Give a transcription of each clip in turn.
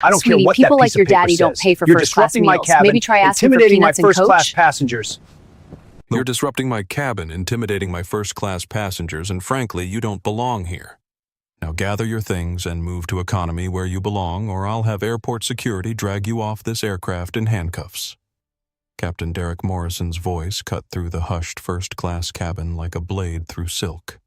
I don't care Sweetie, what that people like piece of your paper daddy don't says. pay for You're first-class disrupting my meals. cabin, Maybe try asking for intimidating my peanuts and first-class Coach. passengers. You're disrupting my cabin, intimidating my first-class passengers, and frankly, you don't belong here. Now gather your things and move to economy where you belong, or I'll have airport security drag you off this aircraft in handcuffs. Captain Derek Morrison's voice cut through the hushed first-class cabin like a blade through silk.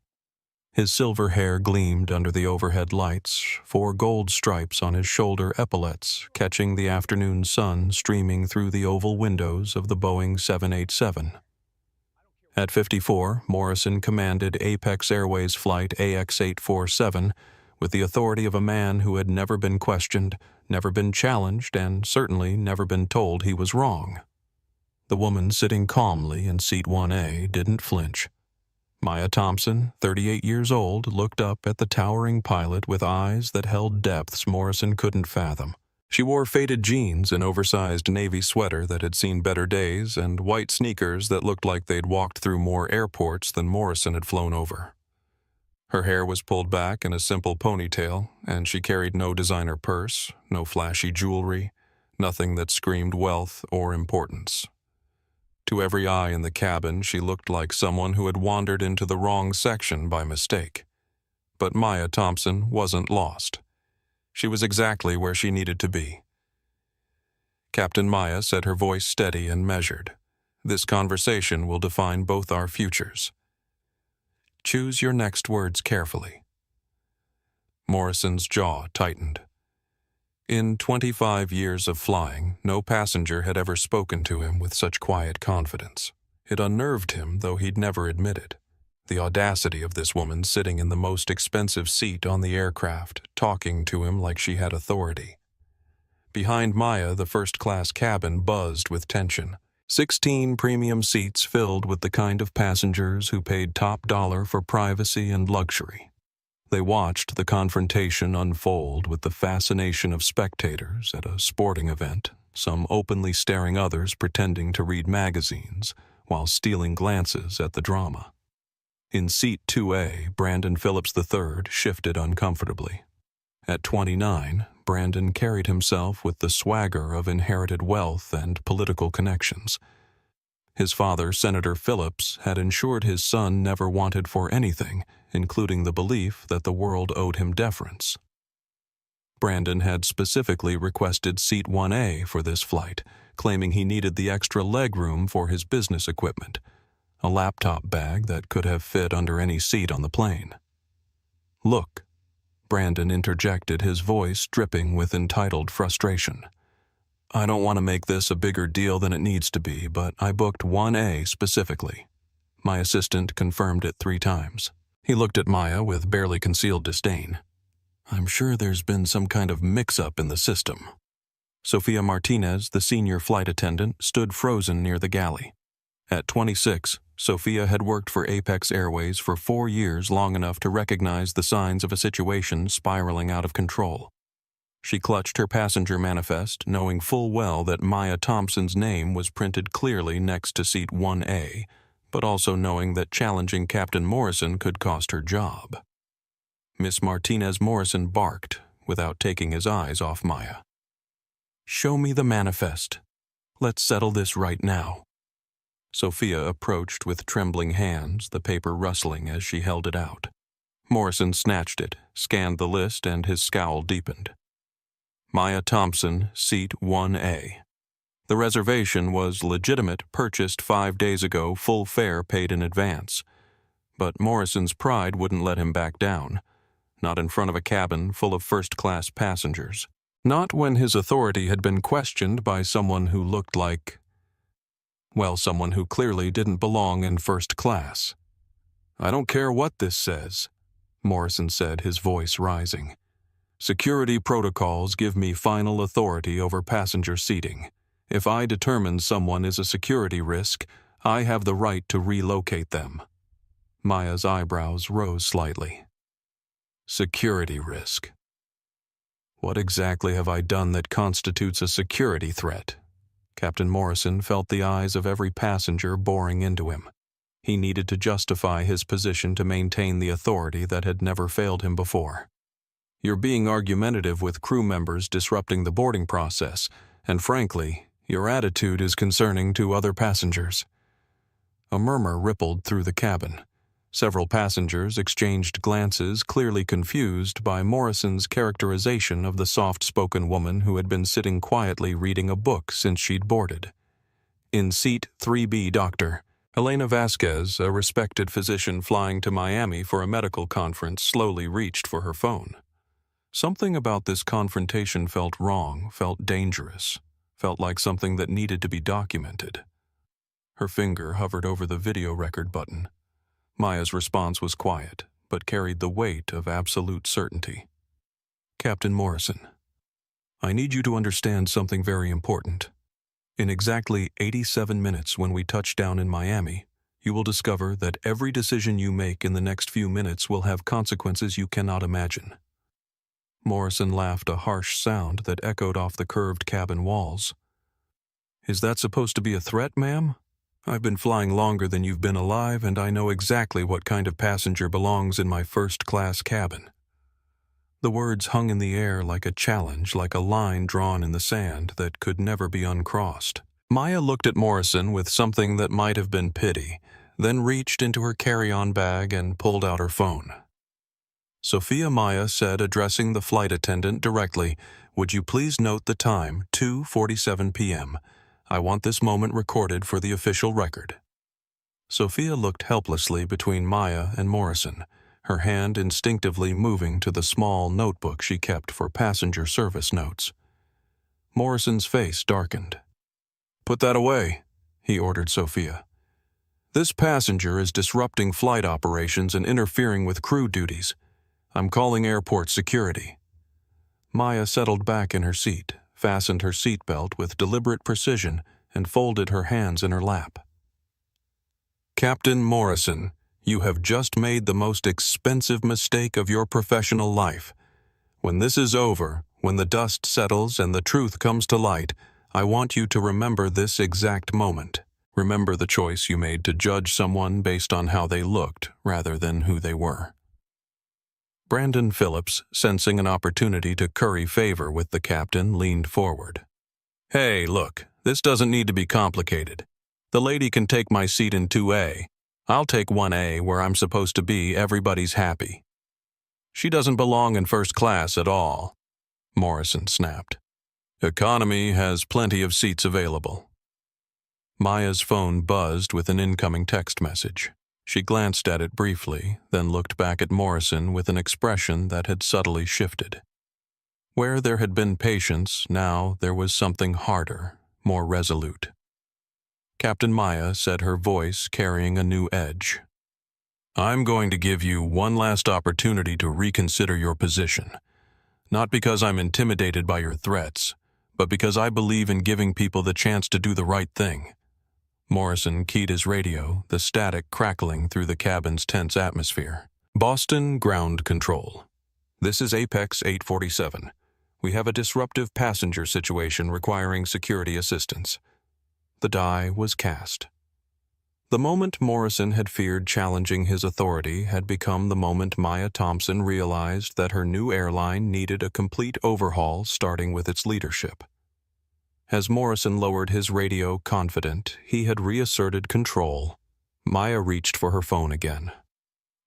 His silver hair gleamed under the overhead lights, 4 gold stripes on his shoulder epaulets catching the afternoon sun streaming through the oval windows of the Boeing 787. At 54, Morrison commanded Apex Airways flight AX-847 with the authority of a man who had never been questioned, never been challenged, and certainly never been told he was wrong. The woman sitting calmly in seat 1A didn't flinch. Maya Thompson, 38 years old, looked up at the towering pilot with eyes that held depths Morrison couldn't fathom. She wore faded jeans, an oversized navy sweater that had seen better days, and white sneakers that looked like they'd walked through more airports than Morrison had flown over. Her hair was pulled back in a simple ponytail, and she carried no designer purse, no flashy jewelry, nothing that screamed wealth or importance. To every eye in the cabin, she looked like someone who had wandered into the wrong section by mistake. But Maya Thompson wasn't lost. She was exactly where she needed to be. Captain Maya said, her voice steady and measured. This conversation will define both our futures. Choose your next words carefully. Morrison's jaw tightened. In 25 years of flying, no passenger had ever spoken to him with such quiet confidence. It unnerved him, though he'd never admitted. The audacity of this woman sitting in the most expensive seat on the aircraft, talking to him like she had authority. Behind Maya, the first-class cabin buzzed with tension. 16 premium seats filled with the kind of passengers who paid top dollar for privacy and luxury. They watched the confrontation unfold with the fascination of spectators at a sporting event, some openly staring, others pretending to read magazines while stealing glances at the drama. In seat 2A, Brandon Phillips III shifted uncomfortably. At 29, Brandon carried himself with the swagger of inherited wealth and political connections. His father, Senator Phillips, had ensured his son never wanted for anything, including the belief that the world owed him deference. Brandon had specifically requested seat 1A for this flight, claiming he needed the extra legroom for his business equipment, a laptop bag that could have fit under any seat on the plane. "Look," Brandon interjected, his voice dripping with entitled frustration. "I don't want to make this a bigger deal than it needs to be, but I booked 1A specifically." My assistant confirmed it 3 times. He looked at Maya with barely concealed disdain. "I'm sure there's been some kind of mix-up in the system." Sofia Martinez, the senior flight attendant, stood frozen near the galley. At 26, Sofia had worked for Apex Airways for 4 years, long enough to recognize the signs of a situation spiraling out of control. She clutched her passenger manifest, knowing full well that Maya Thompson's name was printed clearly next to seat 1A, but also knowing that challenging Captain Morrison could cost her job. Miss Martinez Morrison barked, without taking his eyes off Maya. "Show me the manifest. Let's settle this right now." Sofia approached with trembling hands, the paper rustling as she held it out. Morrison snatched it, scanned the list, and his scowl deepened. Maya Thompson, seat 1A. The reservation was legitimate, purchased 5 days ago, full fare paid in advance. But Morrison's pride wouldn't let him back down. Not in front of a cabin full of first-class passengers. Not when his authority had been questioned by someone who looked like, well, someone who clearly didn't belong in first class. "I don't care what this says," Morrison said, his voice rising. "Security protocols give me final authority over passenger seating. If I determine someone is a security risk, I have the right to relocate them." Maya's eyebrows rose slightly. Security risk. What exactly have I done that constitutes a security threat? Captain Morrison felt the eyes of every passenger boring into him. He needed to justify his position to maintain the authority that had never failed him before. You're being argumentative with crew members disrupting the boarding process, and frankly, your attitude is concerning to other passengers." A murmur rippled through the cabin. Several passengers exchanged glances, clearly confused by Morrison's characterization of the soft-spoken woman who had been sitting quietly reading a book since she'd boarded. In seat 3B, Dr. Elena Vasquez, a respected physician flying to Miami for a medical conference, slowly reached for her phone. Something about this confrontation felt wrong, felt dangerous, felt like something that needed to be documented. Her finger hovered over the video record button. Maya's response was quiet, but carried the weight of absolute certainty. "Captain Morrison, I need you to understand something very important. In exactly 87 minutes when we touch down in Miami, you will discover that every decision you make in the next few minutes will have consequences you cannot imagine." Morrison laughed, a harsh sound that echoed off the curved cabin walls. "Is that supposed to be a threat, ma'am? I've been flying longer than you've been alive, and I know exactly what kind of passenger belongs in my first-class cabin." The words hung in the air like a challenge, like a line drawn in the sand that could never be uncrossed. Maya looked at Morrison with something that might have been pity, then reached into her carry-on bag and pulled out her phone. "Sofia," Maya said, addressing the flight attendant directly, "would you please note the time, 2:47 p.m. I want this moment recorded for the official record." Sofia looked helplessly between Maya and Morrison, her hand instinctively moving to the small notebook she kept for passenger service notes. Morrison's face darkened. "Put that away," he ordered Sofia. "This passenger is disrupting flight operations and interfering with crew duties. I'm calling airport security." Maya settled back in her seat, fastened her seatbelt with deliberate precision, and folded her hands in her lap. "Captain Morrison, you have just made the most expensive mistake of your professional life. When this is over, when the dust settles and the truth comes to light, I want you to remember this exact moment. Remember the choice you made to judge someone based on how they looked rather than who they were." Brandon Phillips, sensing an opportunity to curry favor with the captain, leaned forward. "Hey, look, this doesn't need to be complicated. The lady can take my seat in 2A. I'll take 1A where I'm supposed to be. Everybody's happy." "She doesn't belong in first class at all," Morrison snapped. "Economy has plenty of seats available." Maya's phone buzzed with an incoming text message. She glanced at it briefly, then looked back at Morrison with an expression that had subtly shifted. Where there had been patience, now there was something harder, more resolute. Captain Maya said, her voice carrying a new edge. "I'm going to give you one last opportunity to reconsider your position. Not because I'm intimidated by your threats, but because I believe in giving people the chance to do the right thing." Morrison keyed his radio, the static crackling through the cabin's tense atmosphere. "Boston Ground Control. This is Apex 847. We have a disruptive passenger situation requiring security assistance." The die was cast. The moment Morrison had feared challenging his authority had become the moment Maya Thompson realized that her new airline needed a complete overhaul, starting with its leadership. As Morrison lowered his radio, confident he had reasserted control, Maya reached for her phone again.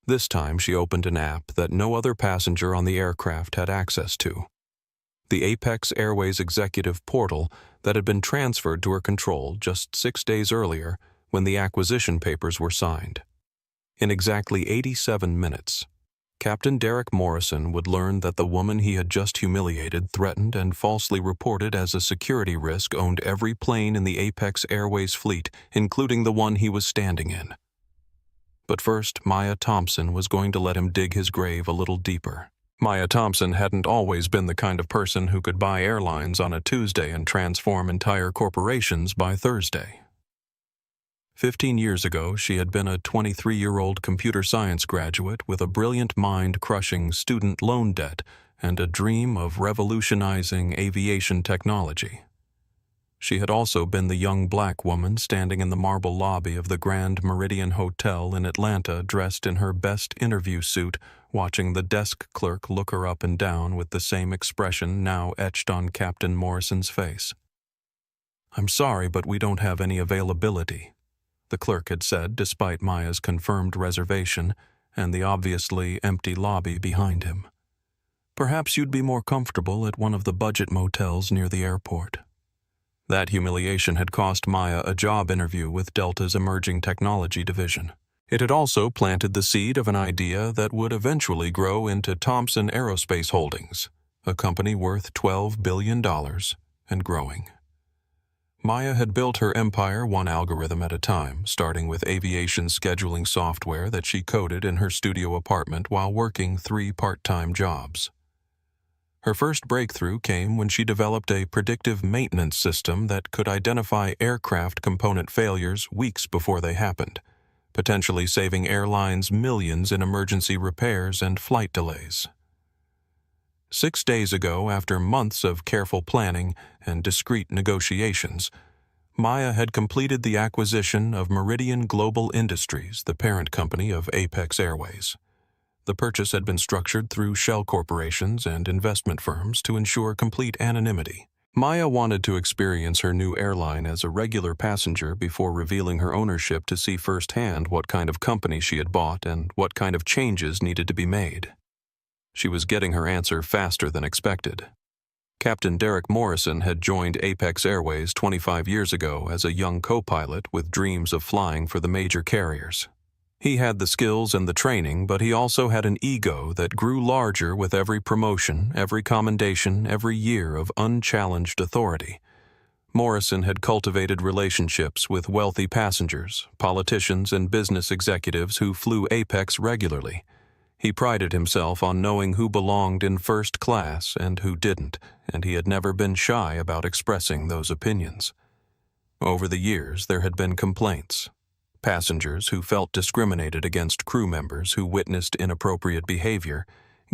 This time she opened an app that no other passenger on the aircraft had access to. The Apex Airways executive portal that had been transferred to her control just 6 days earlier when the acquisition papers were signed. In exactly 87 minutes, Captain Derek Morrison would learn that the woman he had just humiliated, threatened, and falsely reported as a security risk owned every plane in the Apex Airways fleet, including the one he was standing in. But first, Maya Thompson was going to let him dig his grave a little deeper. Maya Thompson hadn't always been the kind of person who could buy airlines on a Tuesday and transform entire corporations by Thursday. 15 years ago, she had been a 23-year-old computer science graduate with a brilliant mind crushing student loan debt and a dream of revolutionizing aviation technology. She had also been the young black woman standing in the marble lobby of the Grand Meridian Hotel in Atlanta dressed in her best interview suit, watching the desk clerk look her up and down with the same expression now etched on Captain Morrison's face. "I'm sorry, but we don't have any availability," the clerk had said, despite Maya's confirmed reservation and the obviously empty lobby behind him. "Perhaps you'd be more comfortable at one of the budget motels near the airport." That humiliation had cost Maya a job interview with Delta's emerging technology division. It had also planted the seed of an idea that would eventually grow into Thompson Aerospace Holdings, a company worth $12 billion and growing. Maya had built her empire one algorithm at a time, starting with aviation scheduling software that she coded in her studio apartment while working 3 part-time jobs. Her first breakthrough came when she developed a predictive maintenance system that could identify aircraft component failures weeks before they happened, potentially saving airlines millions in emergency repairs and flight delays. 6 days ago, after months of careful planning and discreet negotiations, Maya had completed the acquisition of Meridian Global Industries, the parent company of Apex Airways. The purchase had been structured through shell corporations and investment firms to ensure complete anonymity. Maya wanted to experience her new airline as a regular passenger before revealing her ownership to see firsthand what kind of company she had bought and what kind of changes needed to be made. She was getting her answer faster than expected. Captain Derek Morrison had joined Apex Airways 25 years ago as a young co-pilot with dreams of flying for the major carriers. He had the skills and the training, but he also had an ego that grew larger with every promotion, every commendation, every year of unchallenged authority. Morrison had cultivated relationships with wealthy passengers, politicians, and business executives who flew Apex regularly. He prided himself on knowing who belonged in first class and who didn't, and he had never been shy about expressing those opinions. Over the years, there had been complaints. Passengers who felt discriminated against crew members who witnessed inappropriate behavior,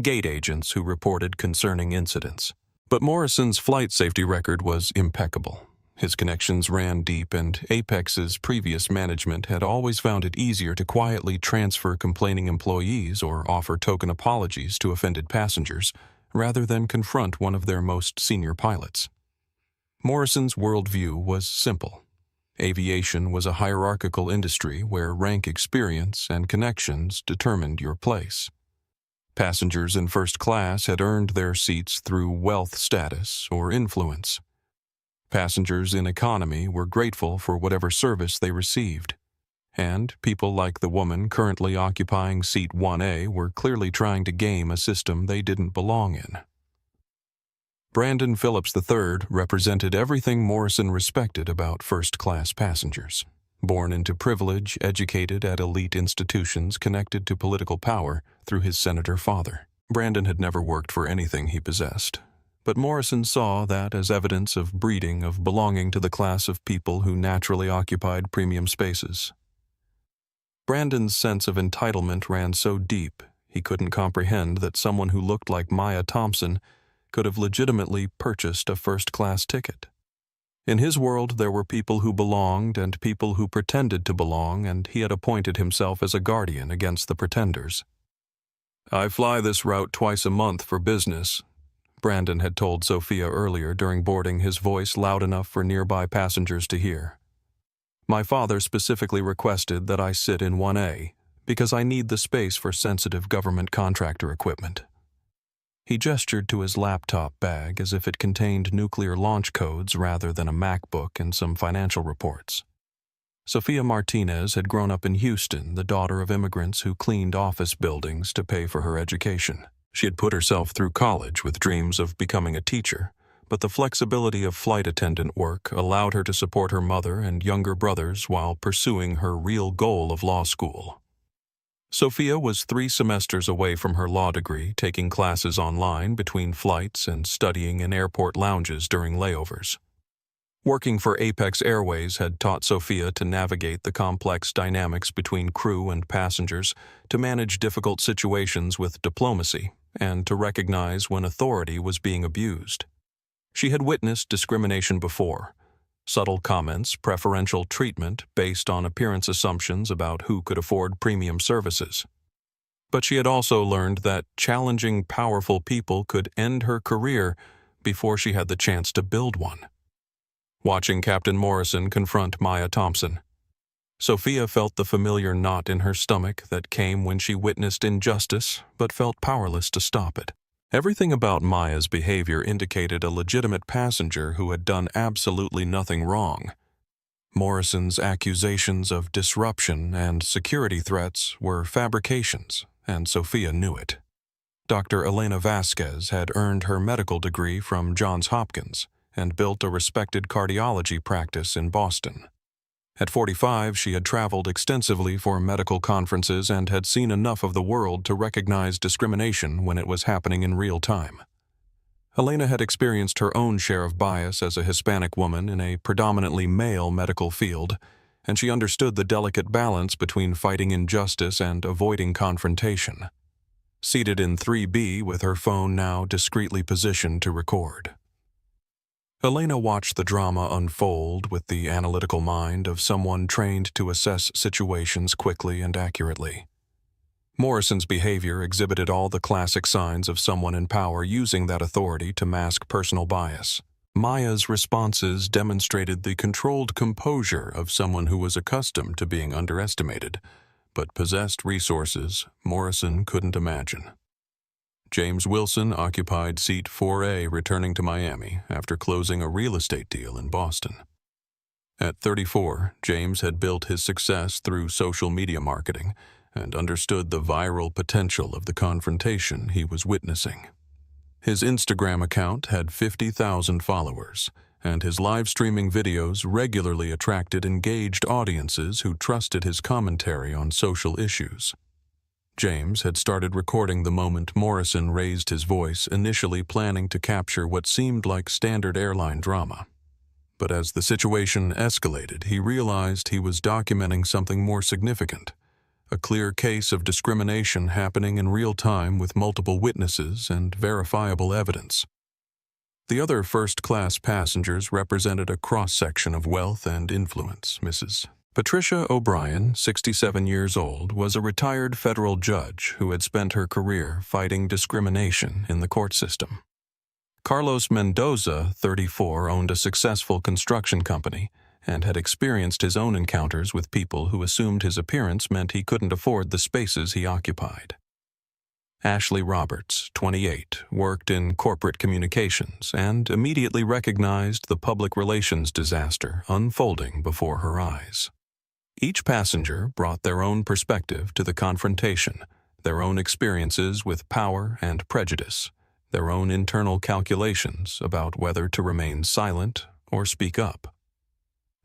gate agents who reported concerning incidents. But Morrison's flight safety record was impeccable. His connections ran deep, and Apex's previous management had always found it easier to quietly transfer complaining employees or offer token apologies to offended passengers, rather than confront one of their most senior pilots. Morrison's worldview was simple. Aviation was a hierarchical industry where rank experience and connections determined your place. Passengers in first class had earned their seats through wealth status or influence. Passengers in economy were grateful for whatever service they received. And people like the woman currently occupying seat 1A were clearly trying to game a system they didn't belong in. Brandon Phillips III represented everything Morrison respected about first-class passengers. Born into privilege, educated at elite institutions connected to political power through his senator father. Brandon had never worked for anything he possessed. But Morrison saw that as evidence of breeding, of belonging to the class of people who naturally occupied premium spaces. Brandon's sense of entitlement ran so deep, he couldn't comprehend that someone who looked like Maya Thompson could have legitimately purchased a first-class ticket. In his world, there were people who belonged and people who pretended to belong, and he had appointed himself as a guardian against the pretenders. "I fly this route twice a month for business," Brandon had told Sofia earlier during boarding, his voice loud enough for nearby passengers to hear. "My father specifically requested that I sit in 1A because I need the space for sensitive government contractor equipment." He gestured to his laptop bag as if it contained nuclear launch codes rather than a MacBook and some financial reports. Sofia Martinez had grown up in Houston, the daughter of immigrants who cleaned office buildings to pay for her education. She had put herself through college with dreams of becoming a teacher, but the flexibility of flight attendant work allowed her to support her mother and younger brothers while pursuing her real goal of law school. Sofia was 3 semesters away from her law degree, taking classes online between flights and studying in airport lounges during layovers. Working for Apex Airways had taught Sofia to navigate the complex dynamics between crew and passengers, to manage difficult situations with diplomacy, and to recognize when authority was being abused. She had witnessed discrimination before, subtle comments, preferential treatment based on appearance assumptions about who could afford premium services. But she had also learned that challenging powerful people could end her career before she had the chance to build one. Watching Captain Morrison confront Maya Thompson, Sofia felt the familiar knot in her stomach that came when she witnessed injustice but felt powerless to stop it. Everything about Maya's behavior indicated a legitimate passenger who had done absolutely nothing wrong. Morrison's accusations of disruption and security threats were fabrications, and Sofia knew it. Dr. Elena Vasquez had earned her medical degree from Johns Hopkins and built a respected cardiology practice in Boston. At 45, she had traveled extensively for medical conferences and had seen enough of the world to recognize discrimination when it was happening in real time. Elena had experienced her own share of bias as a Hispanic woman in a predominantly male medical field, and she understood the delicate balance between fighting injustice and avoiding confrontation. Seated in 3B with her phone now discreetly positioned to record, Elena watched the drama unfold with the analytical mind of someone trained to assess situations quickly and accurately. Morrison's behavior exhibited all the classic signs of someone in power using that authority to mask personal bias. Maya's responses demonstrated the controlled composure of someone who was accustomed to being underestimated, but possessed resources Morrison couldn't imagine. James Wilson occupied seat 4A, returning to Miami after closing a real estate deal in Boston. At 34, James had built his success through social media marketing and understood the viral potential of the confrontation he was witnessing. His Instagram account had 50,000 followers, and his live streaming videos regularly attracted engaged audiences who trusted his commentary on social issues. James had started recording the moment Morrison raised his voice, initially planning to capture what seemed like standard airline drama. But as the situation escalated, he realized he was documenting something more significant. A clear case of discrimination happening in real time with multiple witnesses and verifiable evidence. The other first-class passengers represented a cross-section of wealth and influence. Mrs. Patricia O'Brien, 67 years old, was a retired federal judge who had spent her career fighting discrimination in the court system. Carlos Mendoza, 34, owned a successful construction company and had experienced his own encounters with people who assumed his appearance meant he couldn't afford the spaces he occupied. Ashley Roberts, 28, worked in corporate communications and immediately recognized the public relations disaster unfolding before her eyes. Each passenger brought their own perspective to the confrontation, their own experiences with power and prejudice, their own internal calculations about whether to remain silent or speak up.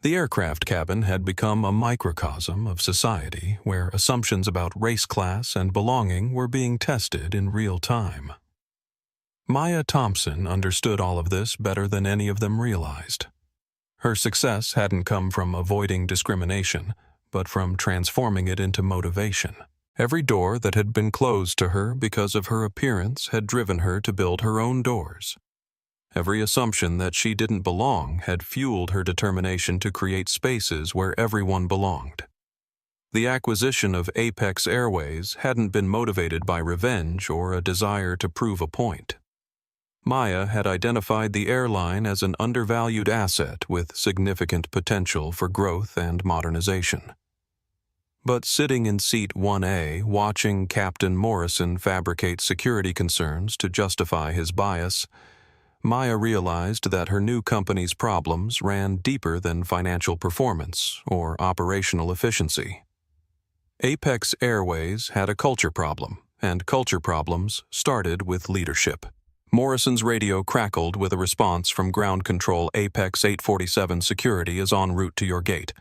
The aircraft cabin had become a microcosm of society where assumptions about race class and belonging were being tested in real time. Maya Thompson understood all of this better than any of them realized. Her success hadn't come from avoiding discrimination, but from transforming it into motivation. Every door that had been closed to her because of her appearance had driven her to build her own doors. Every assumption that she didn't belong had fueled her determination to create spaces where everyone belonged. The acquisition of Apex Airways hadn't been motivated by revenge or a desire to prove a point. Maya had identified the airline as an undervalued asset with significant potential for growth and modernization. But sitting in seat 1A, watching Captain Morrison fabricate security concerns to justify his bias, Maya realized that her new company's problems ran deeper than financial performance or operational efficiency. Apex Airways had a culture problem, and culture problems started with leadership. Morrison's radio crackled with a response from ground control. Apex 847 security is en route to your gate.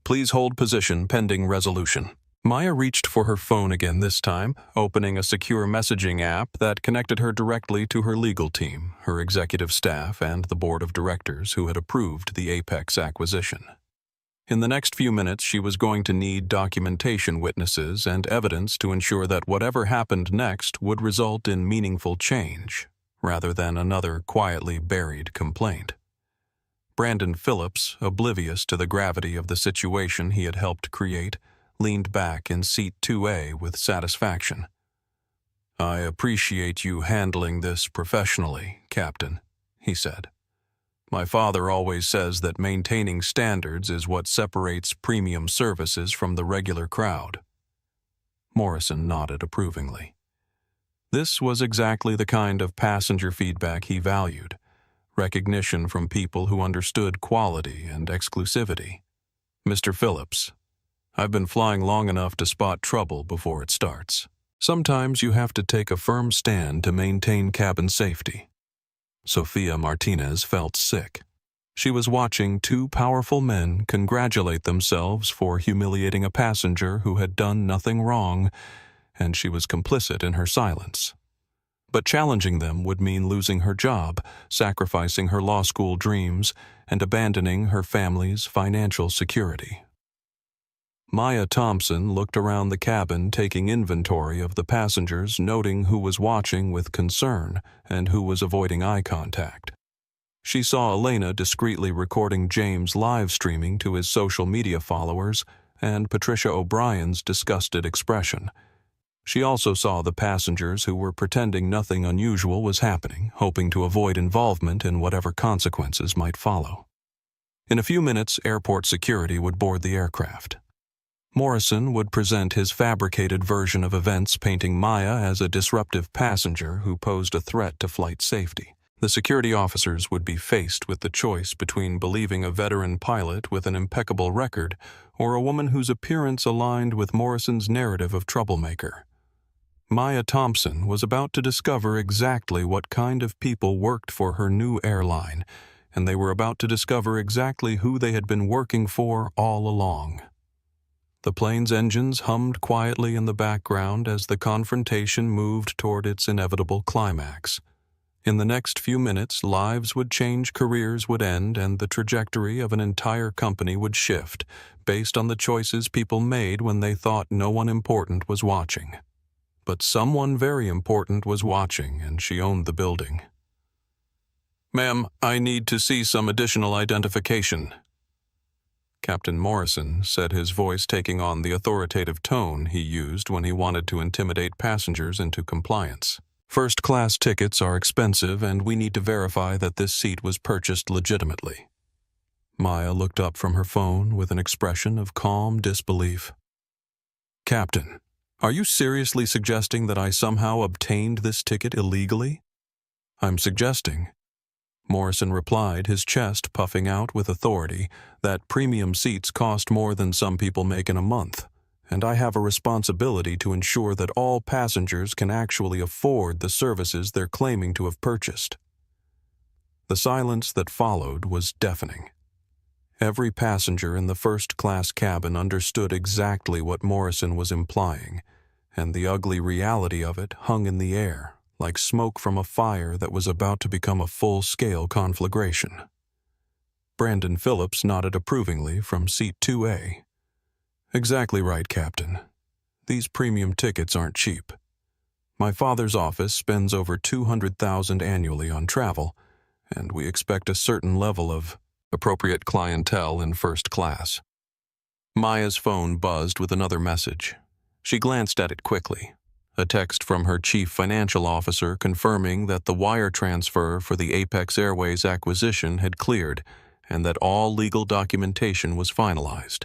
Please hold position pending resolution. Maya reached for her phone again this time, opening a secure messaging app that connected her directly to her legal team, her executive staff, and the board of directors who had approved the Apex acquisition. In the next few minutes, she was going to need documentation, witnesses, and evidence to ensure that whatever happened next would result in meaningful change, rather than another quietly buried complaint. Brandon Phillips, oblivious to the gravity of the situation he had helped create, leaned back in seat 2A with satisfaction. "I appreciate you handling this professionally, Captain," he said. "My father always says that maintaining standards is what separates premium services from the regular crowd." Morrison nodded approvingly. This was exactly the kind of passenger feedback he valued, recognition from people who understood quality and exclusivity. "Mr. Phillips, I've been flying long enough to spot trouble before it starts. Sometimes you have to take a firm stand to maintain cabin safety." Sofia Martinez felt sick. She was watching two powerful men congratulate themselves for humiliating a passenger who had done nothing wrong, and she was complicit in her silence. But challenging them would mean losing her job, sacrificing her law school dreams, and abandoning her family's financial security. Maya Thompson looked around the cabin, taking inventory of the passengers, noting who was watching with concern and who was avoiding eye contact. She saw Elena discreetly recording James live streaming to his social media followers and Patricia O'Brien's disgusted expression. She also saw the passengers who were pretending nothing unusual was happening, hoping to avoid involvement in whatever consequences might follow. In a few minutes, airport security would board the aircraft. Morrison would present his fabricated version of events, painting Maya as a disruptive passenger who posed a threat to flight safety. The security officers would be faced with the choice between believing a veteran pilot with an impeccable record or a woman whose appearance aligned with Morrison's narrative of troublemaker. Maya Thompson was about to discover exactly what kind of people worked for her new airline, and they were about to discover exactly who they had been working for all along. The plane's engines hummed quietly in the background as the confrontation moved toward its inevitable climax. In the next few minutes, lives would change, careers would end, and the trajectory of an entire company would shift based on the choices people made when they thought no one important was watching. But someone very important was watching, and she owned the building. "Ma'am, I need to see some additional identification." Captain Morrison said, his voice taking on the authoritative tone he used when he wanted to intimidate passengers into compliance. "First-class tickets are expensive, and we need to verify that this seat was purchased legitimately." Maya looked up from her phone with an expression of calm disbelief. "Captain, are you seriously suggesting that I somehow obtained this ticket illegally?" "I'm suggesting," Morrison replied, his chest puffing out with authority, "that premium seats cost more than some people make in a month, and I have a responsibility to ensure that all passengers can actually afford the services they're claiming to have purchased." The silence that followed was deafening. Every passenger in the first-class cabin understood exactly what Morrison was implying, and the ugly reality of it hung in the air, like smoke from a fire that was about to become a full-scale conflagration. Brandon Phillips nodded approvingly from seat 2A. "Exactly right, Captain. These premium tickets aren't cheap. My father's office spends over $200,000 annually on travel, and we expect a certain level of appropriate clientele in first class." Maya's phone buzzed with another message. She glanced at it quickly. A text from her chief financial officer confirming that the wire transfer for the Apex Airways acquisition had cleared and that all legal documentation was finalized.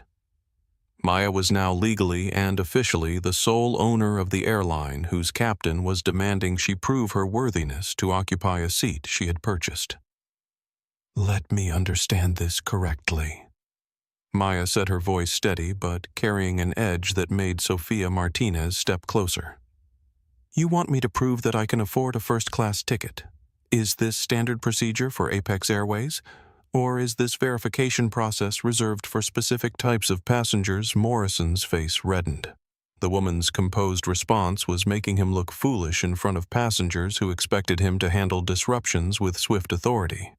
Maya was now legally and officially the sole owner of the airline whose captain was demanding she prove her worthiness to occupy a seat she had purchased. "Let me understand this correctly." Maya said, her voice steady but carrying an edge that made Sofia Martinez step closer. "You want me to prove that I can afford a first-class ticket? Is this standard procedure for Apex Airways? Or is this verification process reserved for specific types of passengers?" Morrison's face reddened. The woman's composed response was making him look foolish in front of passengers who expected him to handle disruptions with swift authority.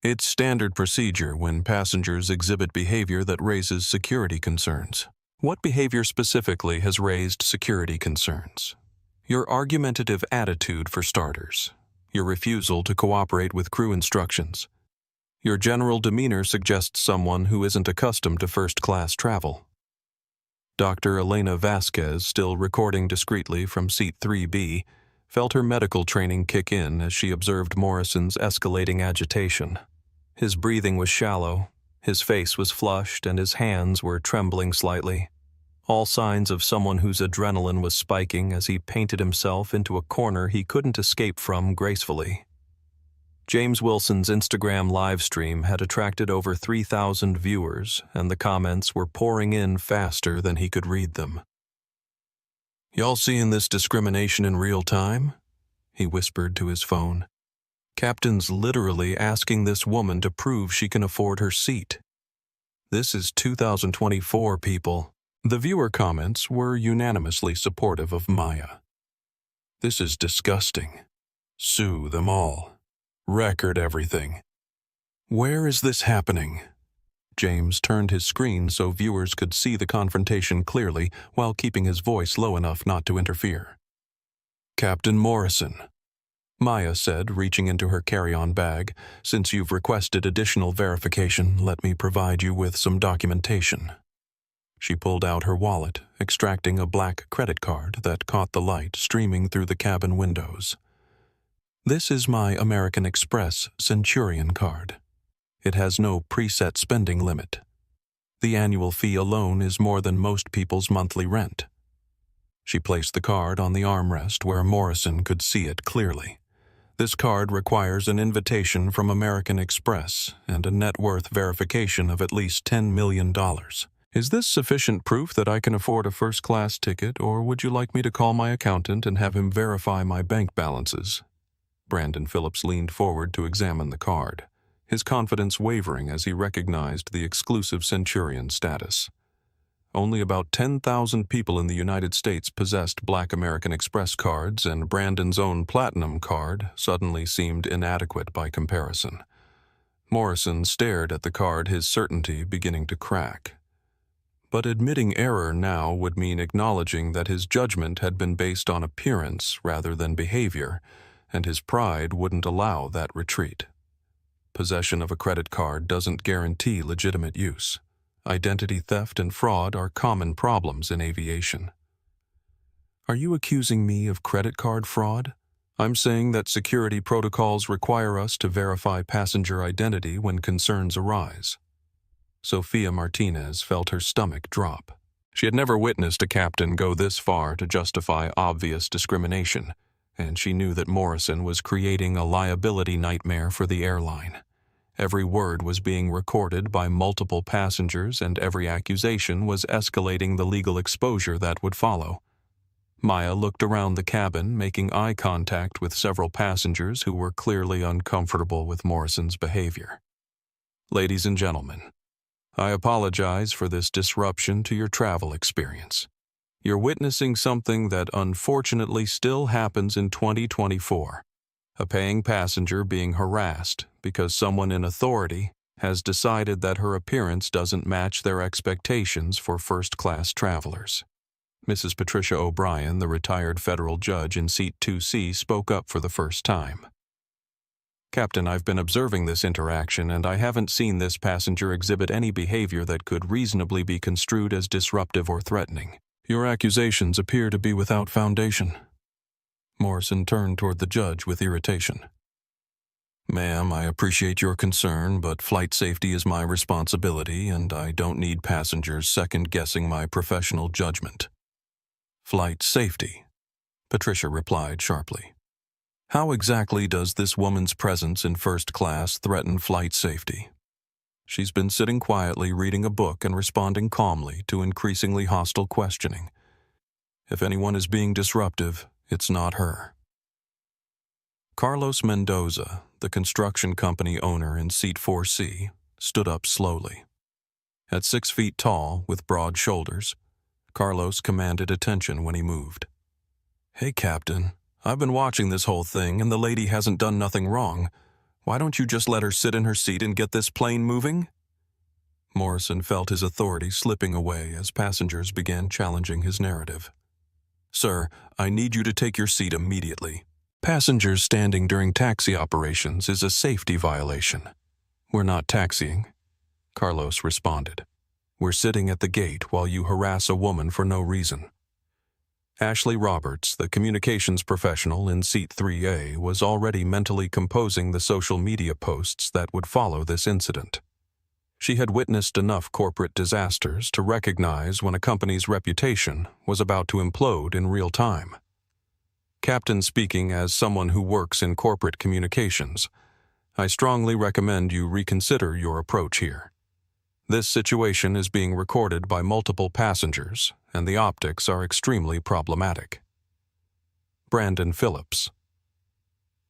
"It's standard procedure when passengers exhibit behavior that raises security concerns." "What behavior specifically has raised security concerns?" "Your argumentative attitude, for starters. Your refusal to cooperate with crew instructions. Your general demeanor suggests someone who isn't accustomed to first-class travel. Dr. Elena Vasquez, still recording discreetly from seat 3B, felt her medical training kick in as she observed Morrison's escalating agitation. His breathing was shallow, his face was flushed, and his hands were trembling slightly. All signs of someone whose adrenaline was spiking as he painted himself into a corner he couldn't escape from gracefully. James Wilson's Instagram live stream had attracted over 3,000 viewers, and the comments were pouring in faster than he could read them. "Y'all seeing this discrimination in real time?" he whispered to his phone. "Captain's literally asking this woman to prove she can afford her seat. This is 2024, people." The viewer comments were unanimously supportive of Maya. "This is disgusting. Sue them all. Record everything." "Where is this happening?" James turned his screen so viewers could see the confrontation clearly while keeping his voice low enough not to interfere. "Captain Morrison," Maya said, reaching into her carry-on bag, "since you've requested additional verification, let me provide you with some documentation." She pulled out her wallet, extracting a black credit card that caught the light streaming through the cabin windows. "This is my American Express Centurion card. It has no preset spending limit. The annual fee alone is more than most people's monthly rent." She placed the card on the armrest where Morrison could see it clearly. "This card requires an invitation from American Express and a net worth verification of at least $10 million. Is this sufficient proof that I can afford a first-class ticket, or would you like me to call my accountant and have him verify my bank balances?" Brandon Phillips leaned forward to examine the card, his confidence wavering as he recognized the exclusive Centurion status. Only about 10,000 people in the United States possessed Black American Express cards, and Brandon's own Platinum card suddenly seemed inadequate by comparison. Morrison stared at the card, his certainty beginning to crack. But admitting error now would mean acknowledging that his judgment had been based on appearance rather than behavior, and his pride wouldn't allow that retreat. Possession of a credit card doesn't guarantee legitimate use. Identity theft and fraud are common problems in aviation. "Are you accusing me of credit card fraud?" "I'm saying that security protocols require us to verify passenger identity when concerns arise." Sofia Martinez felt her stomach drop. She had never witnessed a captain go this far to justify obvious discrimination, and she knew that Morrison was creating a liability nightmare for the airline. Every word was being recorded by multiple passengers, and every accusation was escalating the legal exposure that would follow. Maya looked around the cabin, making eye contact with several passengers who were clearly uncomfortable with Morrison's behavior. "Ladies and gentlemen, I apologize for this disruption to your travel experience. You're witnessing something that unfortunately still happens in 2024. A paying passenger being harassed because someone in authority has decided that her appearance doesn't match their expectations for first-class travelers." Mrs. Patricia O'Brien, the retired federal judge in seat 2C, spoke up for the first time. "Captain, I've been observing this interaction, and I haven't seen this passenger exhibit any behavior that could reasonably be construed as disruptive or threatening. Your accusations appear to be without foundation." Morrison turned toward the judge with irritation. "Ma'am, I appreciate your concern, but flight safety is my responsibility, and I don't need passengers second-guessing my professional judgment." "Flight safety?" Patricia replied sharply. "How exactly does this woman's presence in first class threaten flight safety?" She's been sitting quietly reading a book and responding calmly to increasingly hostile questioning. If anyone is being disruptive, it's not her. Carlos Mendoza, the construction company owner in seat 4C, stood up slowly. At 6 feet tall, with broad shoulders, Carlos commanded attention when he moved. "Hey, Captain, I've been watching this whole thing, and the lady hasn't done nothing wrong. Why don't you just let her sit in her seat and get this plane moving?" Morrison felt his authority slipping away as passengers began challenging his narrative. "Sir, I need you to take your seat immediately. Passengers standing during taxi operations is a safety violation." "We're not taxiing," Carlos responded. "We're sitting at the gate while you harass a woman for no reason." Ashley Roberts, the communications professional in seat 3A, was already mentally composing the social media posts that would follow this incident. She had witnessed enough corporate disasters to recognize when a company's reputation was about to implode in real time. Captain, speaking as someone who works in corporate communications, I strongly recommend you reconsider your approach here. This situation is being recorded by multiple passengers, and the optics are extremely problematic. Brandon Phillips.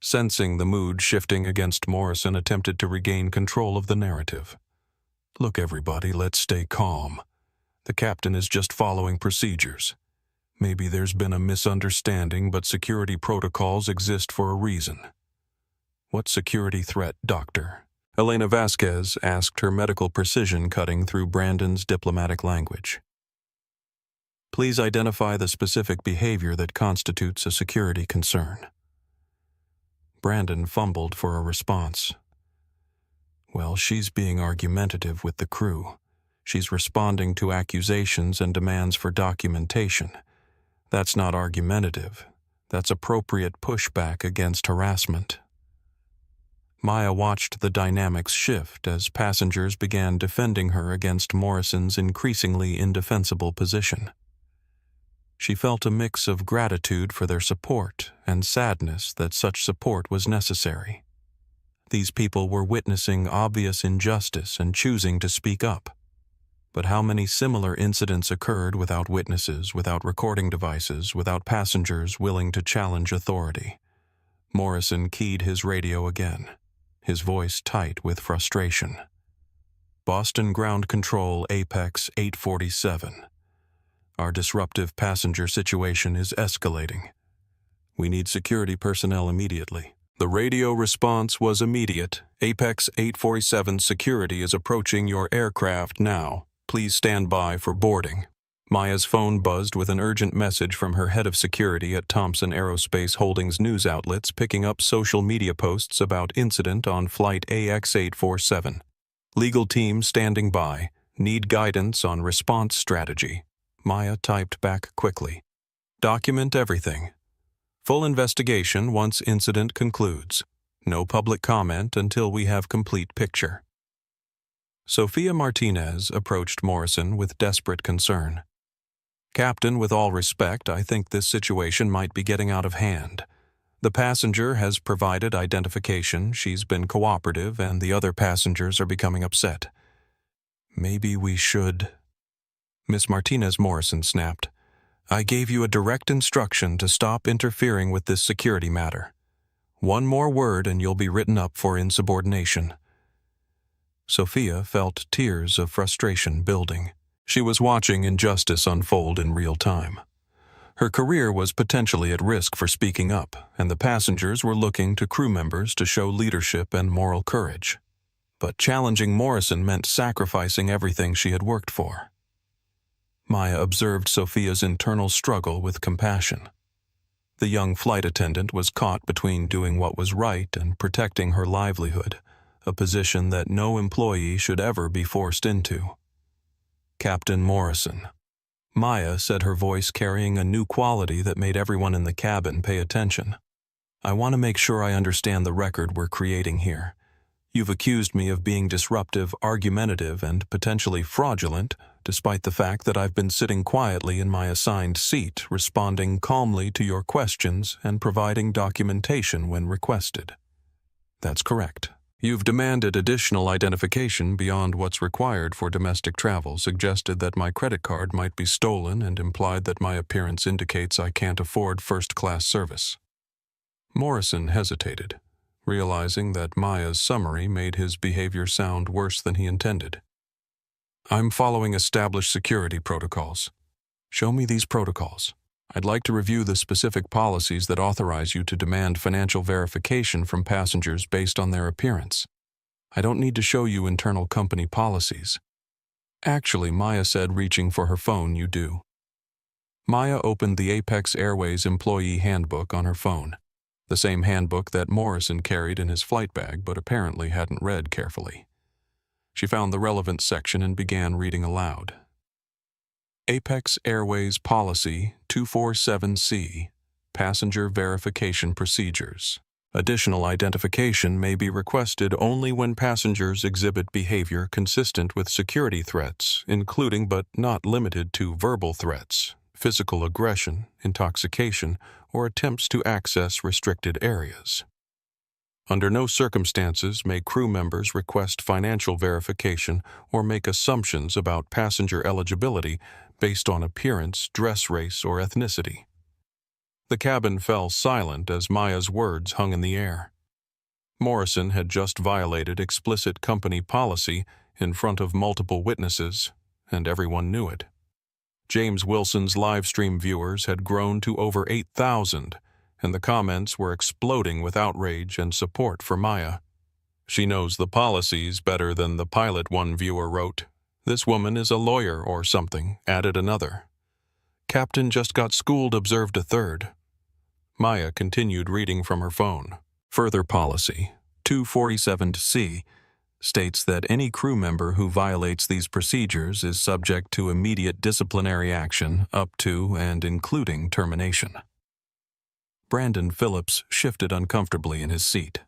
Sensing the mood shifting against Morrison, attempted to regain control of the narrative. "Look, everybody, let's stay calm. The captain is just following procedures. Maybe there's been a misunderstanding, but security protocols exist for a reason." "What security threat, doctor?" Elena Vasquez asked, her medical precision cutting through Brandon's diplomatic language. "Please identify the specific behavior that constitutes a security concern." Brandon fumbled for a response. "Well, she's being argumentative with the crew. She's responding to accusations and demands for documentation. That's not argumentative. That's appropriate pushback against harassment." Maya watched the dynamics shift as passengers began defending her against Morrison's increasingly indefensible position. She felt a mix of gratitude for their support and sadness that such support was necessary. These people were witnessing obvious injustice and choosing to speak up. But how many similar incidents occurred without witnesses, without recording devices, without passengers willing to challenge authority? Morrison keyed his radio again, his voice tight with frustration. "Boston Ground Control, Apex 847. Our disruptive passenger situation is escalating. We need security personnel immediately." The radio response was immediate. "Apex 847 security is approaching your aircraft now. Please stand by for boarding." Maya's phone buzzed with an urgent message from her head of security at Thompson Aerospace Holdings news outlets, picking up social media posts about incident on flight AX847. "Legal team standing by. Need guidance on response strategy." Maya typed back quickly. "Document everything. Full investigation once incident concludes. No public comment until we have complete picture." Sofia Martinez approached Morrison with desperate concern. "Captain, with all respect, I think this situation might be getting out of hand. The passenger has provided identification, she's been cooperative, and the other passengers are becoming upset. Maybe we should—" Miss Martinez, Morrison snapped. "I gave you a direct instruction to stop interfering with this security matter. One more word and you'll be written up for insubordination." Sofia felt tears of frustration building. She was watching injustice unfold in real time. Her career was potentially at risk for speaking up, and the passengers were looking to crew members to show leadership and moral courage. But challenging Morrison meant sacrificing everything she had worked for. Maya observed Sofia's internal struggle with compassion. The young flight attendant was caught between doing what was right and protecting her livelihood, a position that no employee should ever be forced into. "Captain Morrison." Maya said, her voice carrying a new quality that made everyone in the cabin pay attention. "I want to make sure I understand the record we're creating here. You've accused me of being disruptive, argumentative, and potentially fraudulent, despite the fact that I've been sitting quietly in my assigned seat, responding calmly to your questions and providing documentation when requested." "That's correct. You've demanded additional identification beyond what's required for domestic travel, suggested that my credit card might be stolen, and implied that my appearance indicates I can't afford first-class service." Morrison hesitated, realizing that Maya's summary made his behavior sound worse than he intended. "I'm following established security protocols." "Show me these protocols. I'd like to review the specific policies that authorize you to demand financial verification from passengers based on their appearance. I don't need to show you internal company policies." "Actually," Maya said, reaching for her phone, "you do." Maya opened the Apex Airways employee handbook on her phone, the same handbook that Morrison carried in his flight bag but apparently hadn't read carefully. She found the relevant section and began reading aloud. Apex Airways Policy 247C, Passenger Verification Procedures. Additional identification may be requested only when passengers exhibit behavior consistent with security threats, including but not limited to verbal threats, physical aggression, intoxication, or attempts to access restricted areas. Under no circumstances may crew members request financial verification or make assumptions about passenger eligibility based on appearance, dress race, or ethnicity. The cabin fell silent as Maya's words hung in the air. Morrison had just violated explicit company policy in front of multiple witnesses, and everyone knew it. James Wilson's live stream viewers had grown to over 8,000, and the comments were exploding with outrage and support for Maya. "She knows the policies better than the pilot," one viewer wrote. "This woman is a lawyer or something," added another. "Captain just got schooled," observed a third. Maya continued reading from her phone. Further policy, 247C, states that any crew member who violates these procedures is subject to immediate disciplinary action up to and including termination. Brandon Phillips shifted uncomfortably in his seat.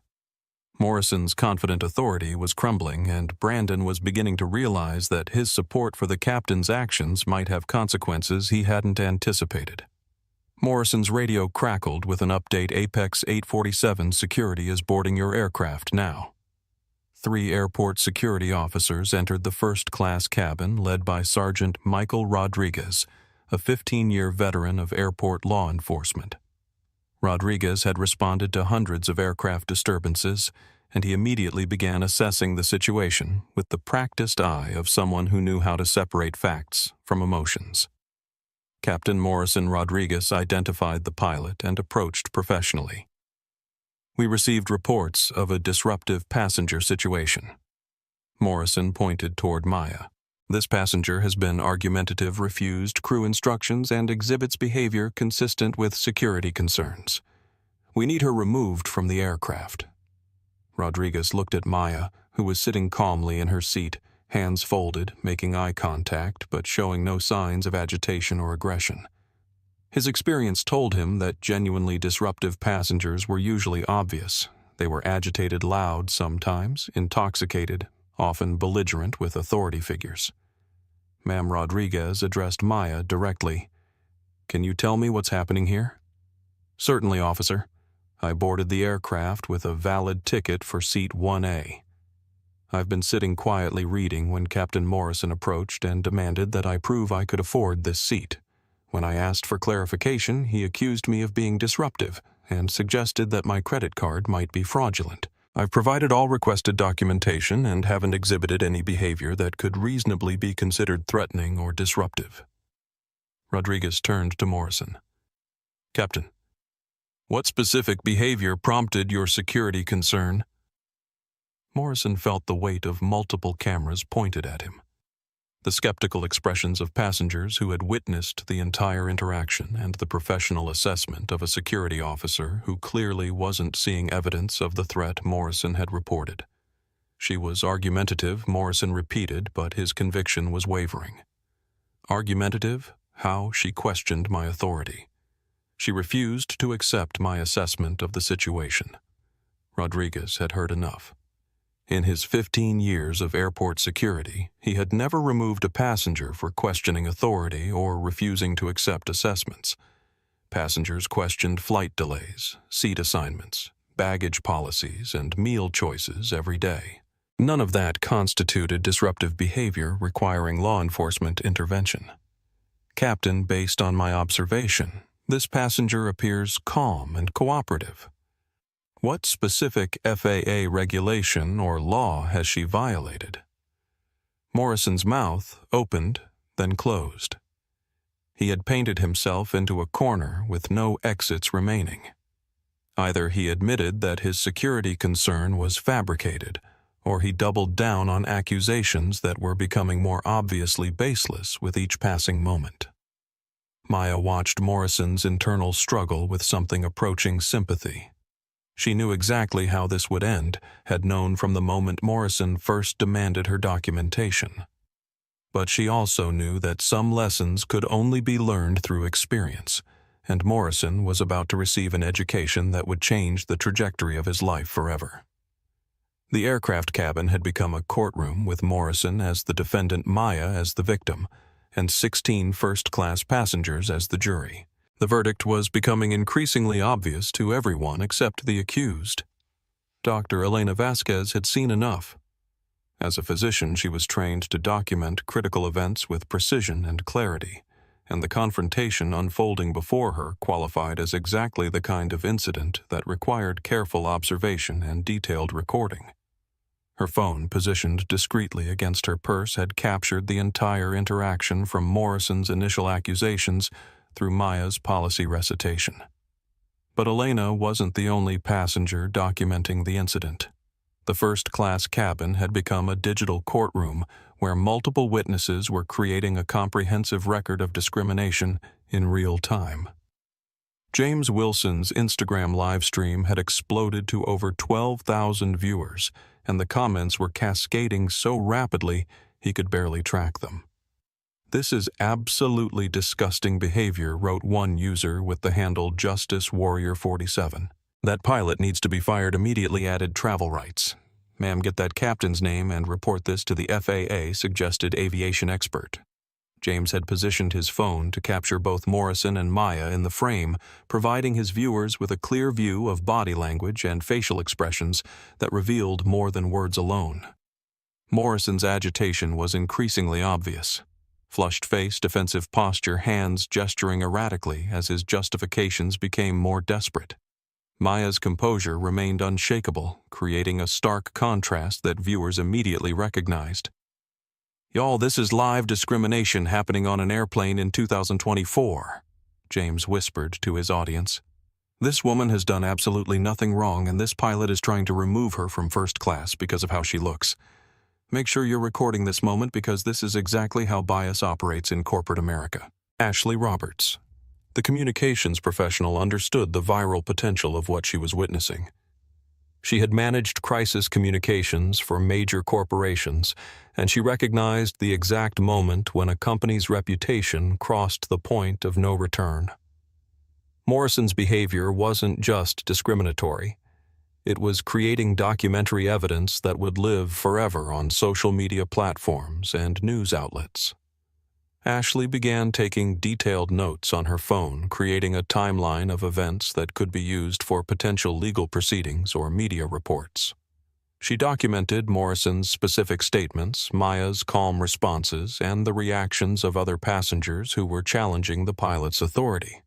Morrison's confident authority was crumbling, and Brandon was beginning to realize that his support for the captain's actions might have consequences he hadn't anticipated. Morrison's radio crackled with an update. Apex 847 security is boarding your aircraft now. 3 airport security officers entered the first-class cabin led by Sergeant Michael Rodriguez, a 15-year veteran of airport law enforcement. Rodriguez had responded to hundreds of aircraft disturbances, and he immediately began assessing the situation with the practiced eye of someone who knew how to separate facts from emotions. Captain Morrison Rodriguez identified the pilot and approached professionally. "We received reports of a disruptive passenger situation." Morrison pointed toward Maya. "This passenger has been argumentative, refused crew instructions, and exhibits behavior consistent with security concerns. We need her removed from the aircraft." Rodriguez looked at Maya, who was sitting calmly in her seat, hands folded, making eye contact, but showing no signs of agitation or aggression. His experience told him that genuinely disruptive passengers were usually obvious. They were agitated loud sometimes, intoxicated, often belligerent with authority figures. Ma'am Rodriguez addressed Maya directly. "Can you tell me what's happening here?" "Certainly, officer. I boarded the aircraft with a valid ticket for seat 1A. I've been sitting quietly reading when Captain Morrison approached and demanded that I prove I could afford this seat. When I asked for clarification, he accused me of being disruptive and suggested that my credit card might be fraudulent. I've provided all requested documentation and haven't exhibited any behavior that could reasonably be considered threatening or disruptive." Rodriguez turned to Morrison. "Captain, what specific behavior prompted your security concern?" Morrison felt the weight of multiple cameras pointed at him. The skeptical expressions of passengers who had witnessed the entire interaction and the professional assessment of a security officer who clearly wasn't seeing evidence of the threat Morrison had reported. "She was argumentative," Morrison repeated, but his conviction was wavering. "Argumentative? How she questioned my authority. She refused to accept my assessment of the situation." Rodriguez had heard enough. In his 15 years of airport security, he had never removed a passenger for questioning authority or refusing to accept assessments. Passengers questioned flight delays, seat assignments, baggage policies, and meal choices every day. None of that constituted disruptive behavior requiring law enforcement intervention. "Captain, based on my observation, this passenger appears calm and cooperative. What specific FAA regulation or law has she violated?" Morrison's mouth opened, then closed. He had painted himself into a corner with no exits remaining. Either he admitted that his security concern was fabricated, or he doubled down on accusations that were becoming more obviously baseless with each passing moment. Maya watched Morrison's internal struggle with something approaching sympathy. She knew exactly how this would end, had known from the moment Morrison first demanded her documentation. But she also knew that some lessons could only be learned through experience, and Morrison was about to receive an education that would change the trajectory of his life forever. The aircraft cabin had become a courtroom with Morrison as the defendant, Maya as the victim, and 16 first-class passengers as the jury. The verdict was becoming increasingly obvious to everyone except the accused. Dr. Elena Vasquez had seen enough. As a physician, she was trained to document critical events with precision and clarity, and the confrontation unfolding before her qualified as exactly the kind of incident that required careful observation and detailed recording. Her phone, positioned discreetly against her purse, had captured the entire interaction from Morrison's initial accusations through Maya's policy recitation. But Elena wasn't the only passenger documenting the incident. The first-class cabin had become a digital courtroom where multiple witnesses were creating a comprehensive record of discrimination in real time. James Wilson's Instagram livestream had exploded to over 12,000 viewers, and the comments were cascading so rapidly he could barely track them. "This is absolutely disgusting behavior," wrote one user with the handle Justice Warrior 47. "That pilot needs to be fired immediately, added travel rights. Ma'am, get that captain's name and report this to the FAA," suggested aviation expert. James had positioned his phone to capture both Morrison and Maya in the frame, providing his viewers with a clear view of body language and facial expressions that revealed more than words alone. Morrison's agitation was increasingly obvious. Flushed face, defensive posture, hands gesturing erratically as his justifications became more desperate. Maya's composure remained unshakable, creating a stark contrast that viewers immediately recognized. "Y'all, this is live discrimination happening on an airplane in 2024, James whispered to his audience. "This woman has done absolutely nothing wrong, and this pilot is trying to remove her from first class because of how she looks. Make sure you're recording this moment because this is exactly how bias operates in corporate America." Ashley Roberts, the communications professional, understood the viral potential of what she was witnessing. She had managed crisis communications for major corporations, and she recognized the exact moment when a company's reputation crossed the point of no return. Morrison's behavior wasn't just discriminatory. It was creating documentary evidence that would live forever on social media platforms and news outlets. Ashley began taking detailed notes on her phone, creating a timeline of events that could be used for potential legal proceedings or media reports. She documented Morrison's specific statements, Maya's calm responses, and the reactions of other passengers who were challenging the pilot's authority.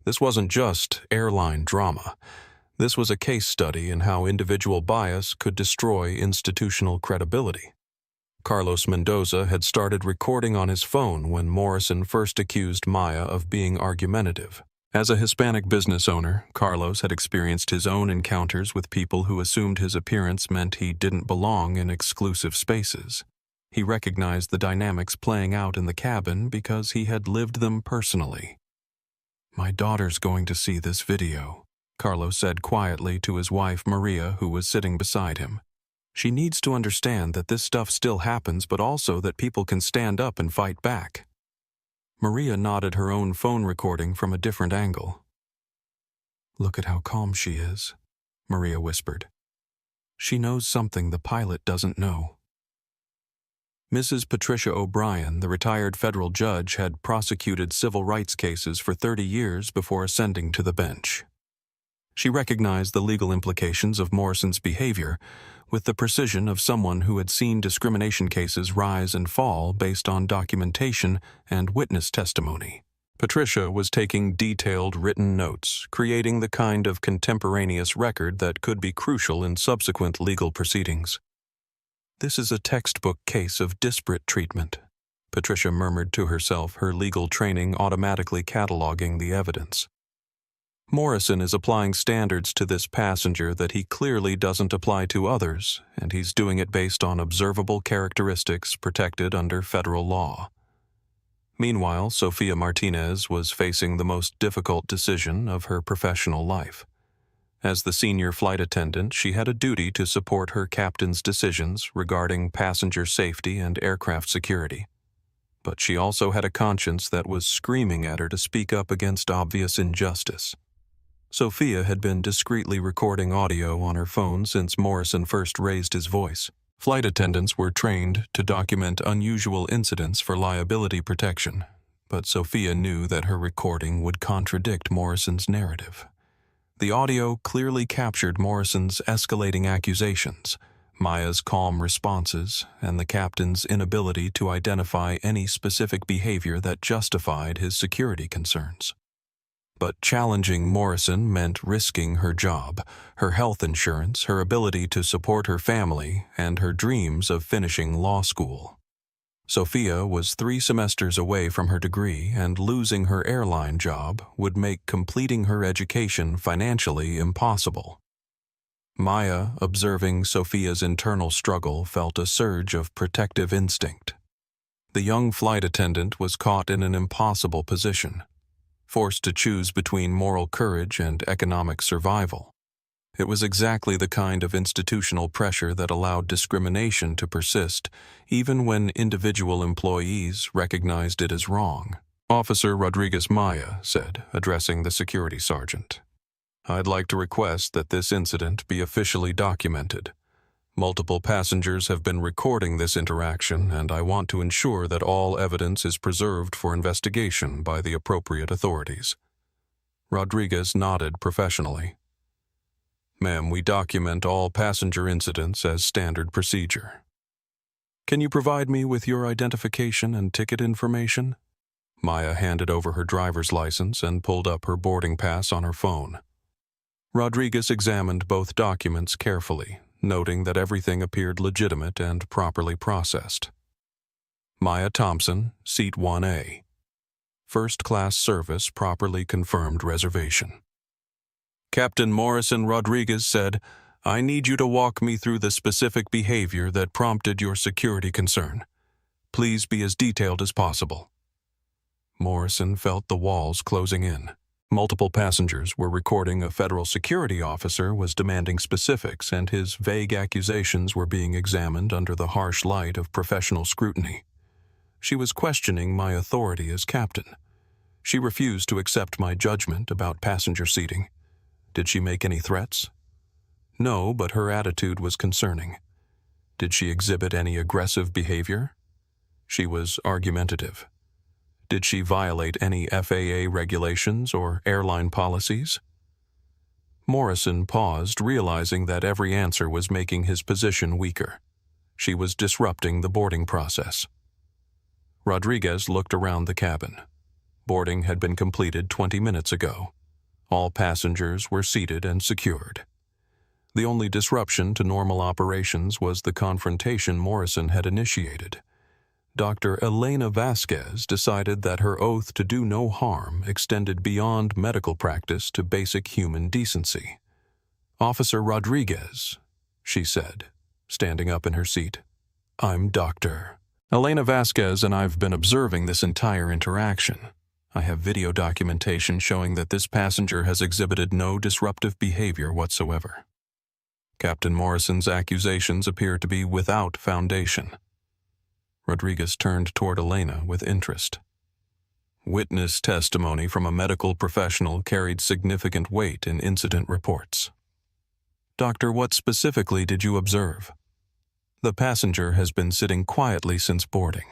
This wasn't just airline drama. This was a case study in how individual bias could destroy institutional credibility. Carlos Mendoza had started recording on his phone when Morrison first accused Maya of being argumentative. As a Hispanic business owner, Carlos had experienced his own encounters with people who assumed his appearance meant he didn't belong in exclusive spaces. He recognized the dynamics playing out in the cabin because he had lived them personally. "My daughter's going to see this video," Carlos said quietly to his wife Maria, who was sitting beside him. "She needs to understand that this stuff still happens, but also that people can stand up and fight back." Maria nodded her own phone recording from a different angle. "Look at how calm she is," Maria whispered. "She knows something the pilot doesn't know." Mrs. Patricia O'Brien, the retired federal judge, had prosecuted civil rights cases for 30 years before ascending to the bench. She recognized the legal implications of Morrison's behavior with the precision of someone who had seen discrimination cases rise and fall based on documentation and witness testimony. Patricia was taking detailed written notes, creating the kind of contemporaneous record that could be crucial in subsequent legal proceedings. "This is a textbook case of disparate treatment," Patricia murmured to herself, her legal training automatically cataloging the evidence. "Morrison is applying standards to this passenger that he clearly doesn't apply to others, and he's doing it based on observable characteristics protected under federal law." Meanwhile, Sofia Martinez was facing the most difficult decision of her professional life. As the senior flight attendant, she had a duty to support her captain's decisions regarding passenger safety and aircraft security. But she also had a conscience that was screaming at her to speak up against obvious injustice. Sofia had been discreetly recording audio on her phone since Morrison first raised his voice. Flight attendants were trained to document unusual incidents for liability protection, but Sofia knew that her recording would contradict Morrison's narrative. The audio clearly captured Morrison's escalating accusations, Maya's calm responses, and the captain's inability to identify any specific behavior that justified his security concerns. But challenging Morrison meant risking her job, her health insurance, her ability to support her family, and her dreams of finishing law school. Sofia was 3 semesters away from her degree, and losing her airline job would make completing her education financially impossible. Maya, observing Sofia's internal struggle, felt a surge of protective instinct. The young flight attendant was caught in an impossible position, forced to choose between moral courage and economic survival. It was exactly the kind of institutional pressure that allowed discrimination to persist, even when individual employees recognized it as wrong. Officer Rodriguez Maya said, addressing the security sergeant, "I'd like to request that this incident be officially documented. Multiple passengers have been recording this interaction, and I want to ensure that all evidence is preserved for investigation by the appropriate authorities." Rodriguez nodded professionally. "Ma'am, we document all passenger incidents as standard procedure." "Can you provide me with your identification and ticket information?" Maya handed over her driver's license and pulled up her boarding pass on her phone. Rodriguez examined both documents carefully, noting that everything appeared legitimate and properly processed. Maya Thompson, Seat 1A. First-class service, properly confirmed reservation. Captain Morrison Rodriguez said, "I need you to walk me through the specific behavior that prompted your security concern. Please be as detailed as possible." Morrison felt the walls closing in. Multiple passengers were recording a federal security officer was demanding specifics, and his vague accusations were being examined under the harsh light of professional scrutiny. She was questioning my authority as captain. She refused to accept my judgment about passenger seating. Did she make any threats? No, but her attitude was concerning. Did she exhibit any aggressive behavior? She was argumentative. Did she violate any FAA regulations or airline policies? Morrison paused, realizing that every answer was making his position weaker. She was disrupting the boarding process. Rodriguez looked around the cabin. Boarding had been completed 20 minutes ago. All passengers were seated and secured. The only disruption to normal operations was the confrontation Morrison had initiated. Dr. Elena Vasquez decided that her oath to do no harm extended beyond medical practice to basic human decency. "Officer Rodriguez," she said, standing up in her seat. "I'm Dr. Elena Vasquez, and I've been observing this entire interaction. I have video documentation showing that this passenger has exhibited no disruptive behavior whatsoever." Captain Morrison's accusations appear to be without foundation. Rodriguez turned toward Elena with interest. Witness testimony from a medical professional carried significant weight in incident reports. "Doctor, what specifically did you observe?" "The passenger has been sitting quietly since boarding."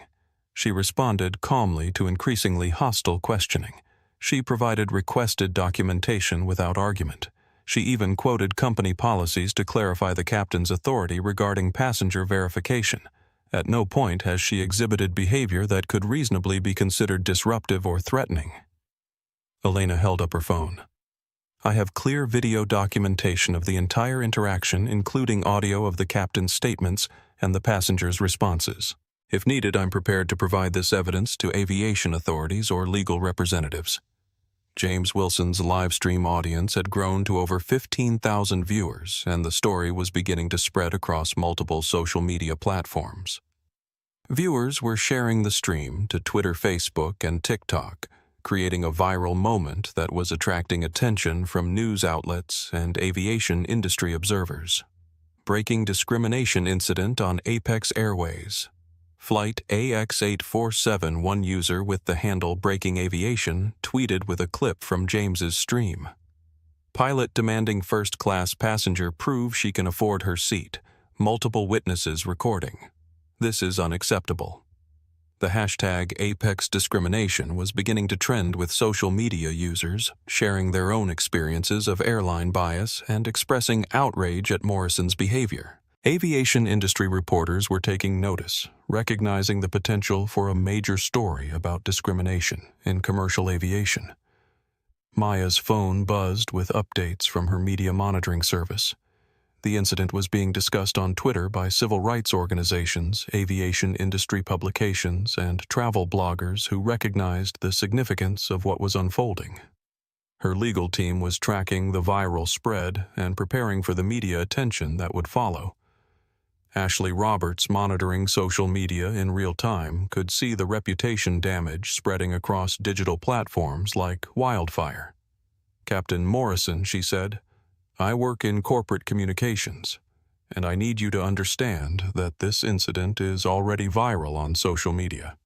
She responded calmly to increasingly hostile questioning. She provided requested documentation without argument. She even quoted company policies to clarify the captain's authority regarding passenger verification. At no point has she exhibited behavior that could reasonably be considered disruptive or threatening. Elena held up her phone. "I have clear video documentation of the entire interaction, including audio of the captain's statements and the passenger's responses. If needed, I'm prepared to provide this evidence to aviation authorities or legal representatives." James Wilson's live stream audience had grown to over 15,000 viewers, and the story was beginning to spread across multiple social media platforms. Viewers were sharing the stream to Twitter, Facebook, and TikTok, creating a viral moment that was attracting attention from news outlets and aviation industry observers. Breaking discrimination incident on Apex Airways. Flight AX847, one user with the handle Breaking Aviation tweeted with a clip from James's stream. Pilot demanding first-class passenger prove she can afford her seat. Multiple witnesses recording. This is unacceptable. The hashtag Apex Discrimination was beginning to trend with social media users, sharing their own experiences of airline bias and expressing outrage at Morrison's behavior. Aviation industry reporters were taking notice, recognizing the potential for a major story about discrimination in commercial aviation. Maya's phone buzzed with updates from her media monitoring service. The incident was being discussed on Twitter by civil rights organizations, aviation industry publications, and travel bloggers who recognized the significance of what was unfolding. Her legal team was tracking the viral spread and preparing for the media attention that would follow. Ashley Roberts, monitoring social media in real time, could see the reputation damage spreading across digital platforms like wildfire. "Captain Morrison," she said, "I work in corporate communications, and I need you to understand that this incident is already viral on social media.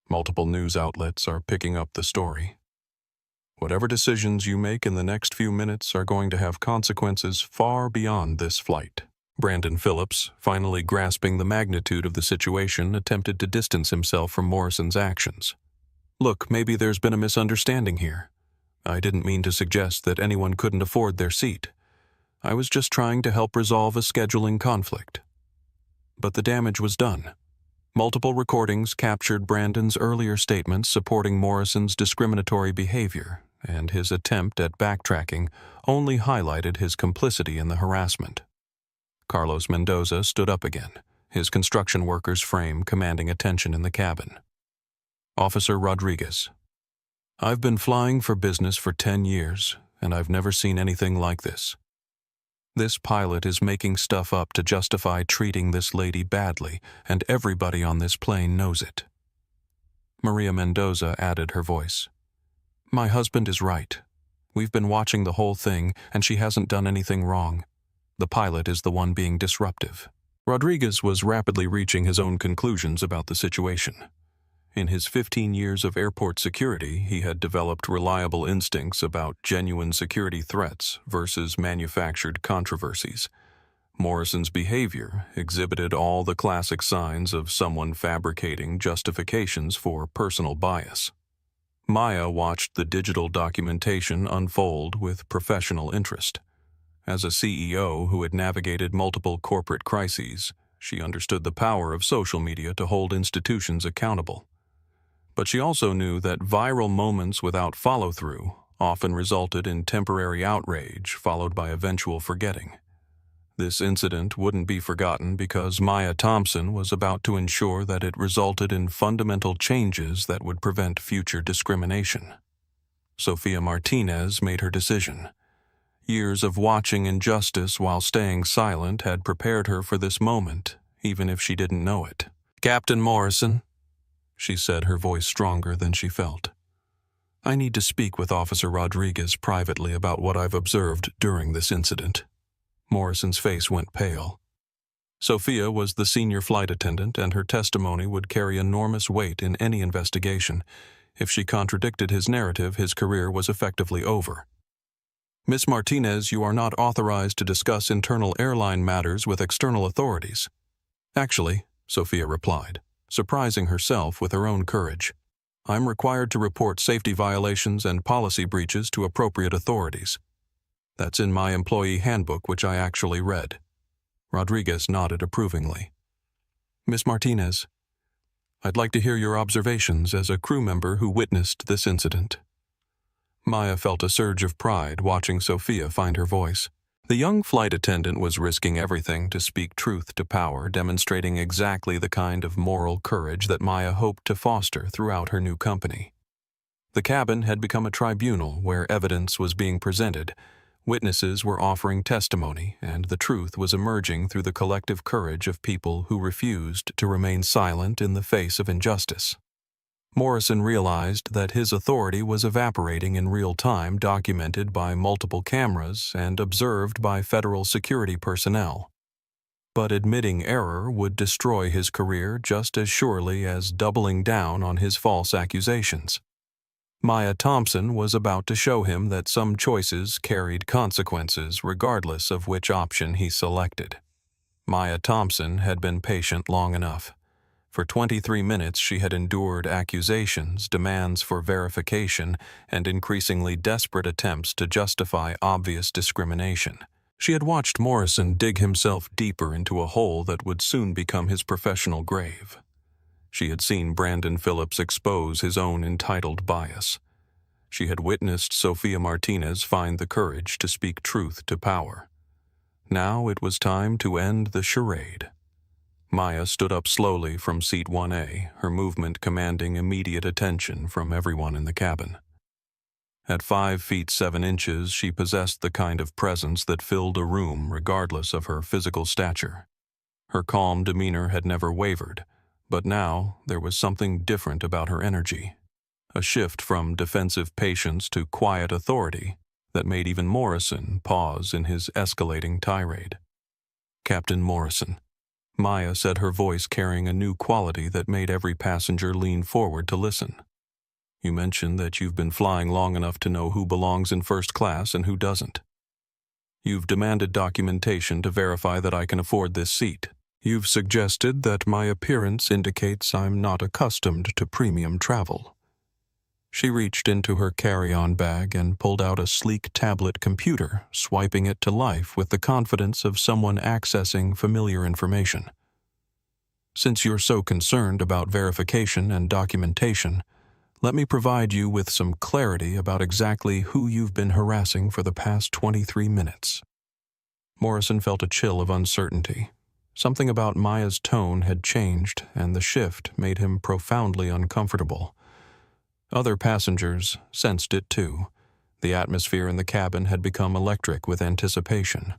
Multiple news outlets are picking up the story. Whatever decisions you make in the next few minutes are going to have consequences far beyond this flight." Brandon Phillips, finally grasping the magnitude of the situation, attempted to distance himself from Morrison's actions. "Look, maybe there's been a misunderstanding here. I didn't mean to suggest that anyone couldn't afford their seat. I was just trying to help resolve a scheduling conflict." But the damage was done. Multiple recordings captured Brandon's earlier statements supporting Morrison's discriminatory behavior, and his attempt at backtracking only highlighted his complicity in the harassment. Carlos Mendoza stood up again, his construction worker's frame commanding attention in the cabin. "Officer Rodriguez, I've been flying for business for 10 years, and I've never seen anything like this. This pilot is making stuff up to justify treating this lady badly, and everybody on this plane knows it." Maria Mendoza added her voice. "My husband is right. We've been watching the whole thing, and she hasn't done anything wrong. The pilot is the one being disruptive." Rodriguez was rapidly reaching his own conclusions about the situation. In his 15 years of airport security, he had developed reliable instincts about genuine security threats versus manufactured controversies. Morrison's behavior exhibited all the classic signs of someone fabricating justifications for personal bias. Maya watched the digital documentation unfold with professional interest. As a CEO who had navigated multiple corporate crises, she understood the power of social media to hold institutions accountable. But she also knew that viral moments without follow-through often resulted in temporary outrage followed by eventual forgetting. This incident wouldn't be forgotten because Maya Thompson was about to ensure that it resulted in fundamental changes that would prevent future discrimination. Sofia Martinez made her decision. Years of watching injustice while staying silent had prepared her for this moment, even if she didn't know it. "Captain Morrison," she said, her voice stronger than she felt, "I need to speak with Officer Rodriguez privately about what I've observed during this incident." Morrison's face went pale. Sofia was the senior flight attendant, and her testimony would carry enormous weight in any investigation. If she contradicted his narrative, his career was effectively over. "Miss Martinez, you are not authorized to discuss internal airline matters with external authorities." "Actually," Sofia replied, surprising herself with her own courage, "I'm required to report safety violations and policy breaches to appropriate authorities. That's in my employee handbook, which I actually read." Rodriguez nodded approvingly. "Miss Martinez, I'd like to hear your observations as a crew member who witnessed this incident." Maya felt a surge of pride watching Sofia find her voice. The young flight attendant was risking everything to speak truth to power, demonstrating exactly the kind of moral courage that Maya hoped to foster throughout her new company. The cabin had become a tribunal where evidence was being presented, witnesses were offering testimony, and the truth was emerging through the collective courage of people who refused to remain silent in the face of injustice. Morrison realized that his authority was evaporating in real time, documented by multiple cameras and observed by federal security personnel. But admitting error would destroy his career just as surely as doubling down on his false accusations. Maya Thompson was about to show him that some choices carried consequences regardless of which option he selected. Maya Thompson had been patient long enough. For 23 minutes she had endured accusations, demands for verification, and increasingly desperate attempts to justify obvious discrimination. She had watched Morrison dig himself deeper into a hole that would soon become his professional grave. She had seen Brandon Phillips expose his own entitled bias. She had witnessed Sofia Martinez find the courage to speak truth to power. Now it was time to end the charade. Maya stood up slowly from seat 1A, her movement commanding immediate attention from everyone in the cabin. At 5 feet 7 inches, she possessed the kind of presence that filled a room regardless of her physical stature. Her calm demeanor had never wavered, but now there was something different about her energy. A shift from defensive patience to quiet authority that made even Morrison pause in his escalating tirade. "Captain Morrison," Maya said, her voice carrying a new quality that made every passenger lean forward to listen. "You mentioned that you've been flying long enough to know who belongs in first class and who doesn't. You've demanded documentation to verify that I can afford this seat. You've suggested that my appearance indicates I'm not accustomed to premium travel." She reached into her carry-on bag and pulled out a sleek tablet computer, swiping it to life with the confidence of someone accessing familiar information. "Since you're so concerned about verification and documentation, let me provide you with some clarity about exactly who you've been harassing for the past 23 minutes. Morrison felt a chill of uncertainty. Something about Maya's tone had changed, and the shift made him profoundly uncomfortable. Other passengers sensed it too. The atmosphere in the cabin had become electric with anticipation.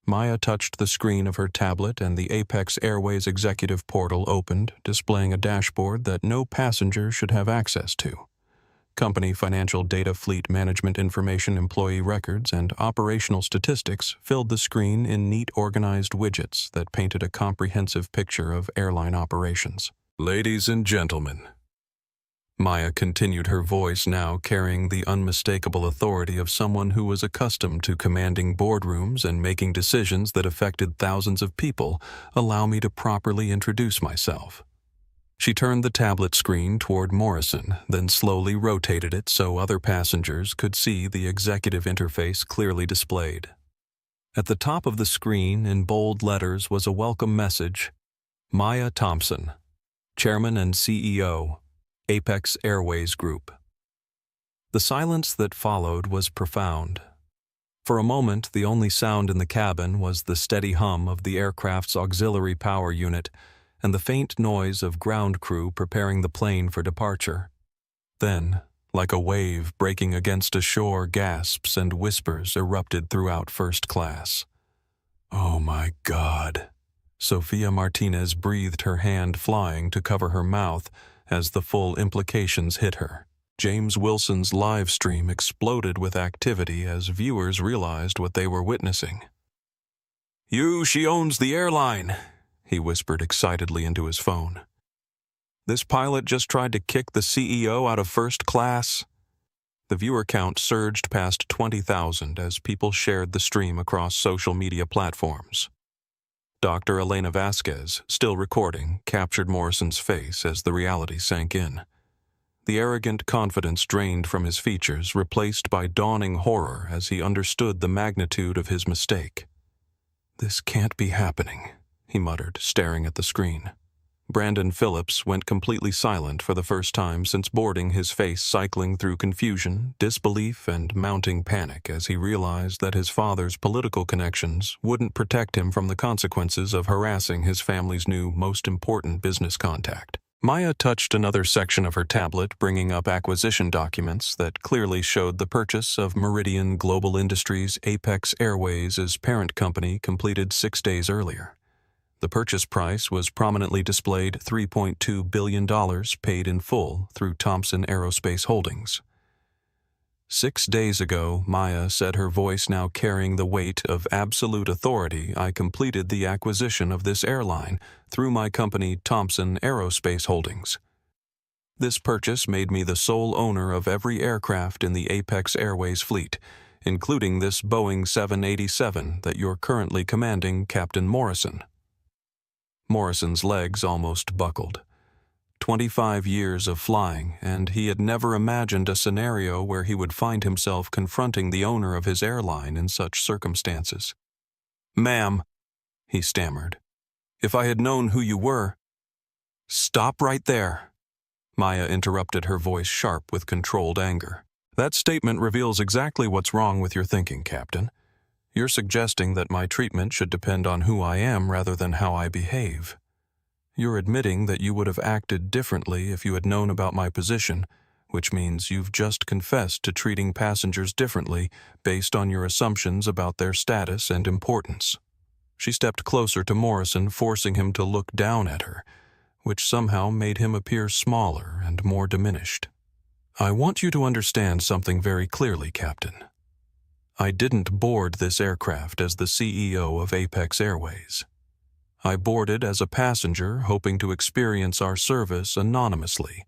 Maya touched the screen of her tablet and the Apex Airways executive portal opened, displaying a dashboard that no passenger should have access to. Company financial data, fleet management information, employee records, and operational statistics filled the screen in neat organized widgets that painted a comprehensive picture of airline operations. "Ladies and gentlemen," Maya continued, her voice now carrying the unmistakable authority of someone who was accustomed to commanding boardrooms and making decisions that affected thousands of people, "allow me to properly introduce myself." She turned the tablet screen toward Morrison, then slowly rotated it so other passengers could see the executive interface clearly displayed. At the top of the screen, in bold letters, was a welcome message: "Maya Thompson, Chairman and CEO, Apex Airways Group." The silence that followed was profound. For a moment, the only sound in the cabin was the steady hum of the aircraft's auxiliary power unit and the faint noise of ground crew preparing the plane for departure. Then, like a wave breaking against a shore, gasps and whispers erupted throughout first class. "Oh my God." Sofia Martinez breathed, her hand flying to cover her mouth as the full implications hit her. James Wilson's live stream exploded with activity as viewers realized what they were witnessing. She owns the airline," he whispered excitedly into his phone. "This pilot just tried to kick the CEO out of first class." The viewer count surged past 20,000 as people shared the stream across social media platforms. Dr. Elena Vasquez, still recording, captured Morrison's face as the reality sank in. The arrogant confidence drained from his features, replaced by dawning horror as he understood the magnitude of his mistake. "This can't be happening," he muttered, staring at the screen. Brandon Phillips went completely silent for the first time since boarding, his face cycling through confusion, disbelief, and mounting panic as he realized that his father's political connections wouldn't protect him from the consequences of harassing his family's new, most important business contact. Maya touched another section of her tablet, bringing up acquisition documents that clearly showed the purchase of Meridian Global Industries Apex Airways' parent company completed 6 days earlier. The purchase price was prominently displayed $3.2 billion paid in full through Thompson Aerospace Holdings. 6 days ago, Maya said, her voice now carrying the weight of absolute authority, I completed the acquisition of this airline through my company Thompson Aerospace Holdings. This purchase made me the sole owner of every aircraft in the Apex Airways fleet, including this Boeing 787 that you're currently commanding, Captain Morrison. Morrison's legs almost buckled. 25 years of flying, and he had never imagined a scenario where he would find himself confronting the owner of his airline in such circumstances. "Ma'am," he stammered, "if I had known who you were—" "Stop right there," Maya interrupted, her voice sharp with controlled anger. "That statement reveals exactly what's wrong with your thinking, Captain. You're suggesting that my treatment should depend on who I am rather than how I behave. You're admitting that you would have acted differently if you had known about my position, which means you've just confessed to treating passengers differently based on your assumptions about their status and importance." She stepped closer to Morrison, forcing him to look down at her, which somehow made him appear smaller and more diminished. "I want you to understand something very clearly, Captain. I didn't board this aircraft as the CEO of Apex Airways. I boarded as a passenger, hoping to experience our service anonymously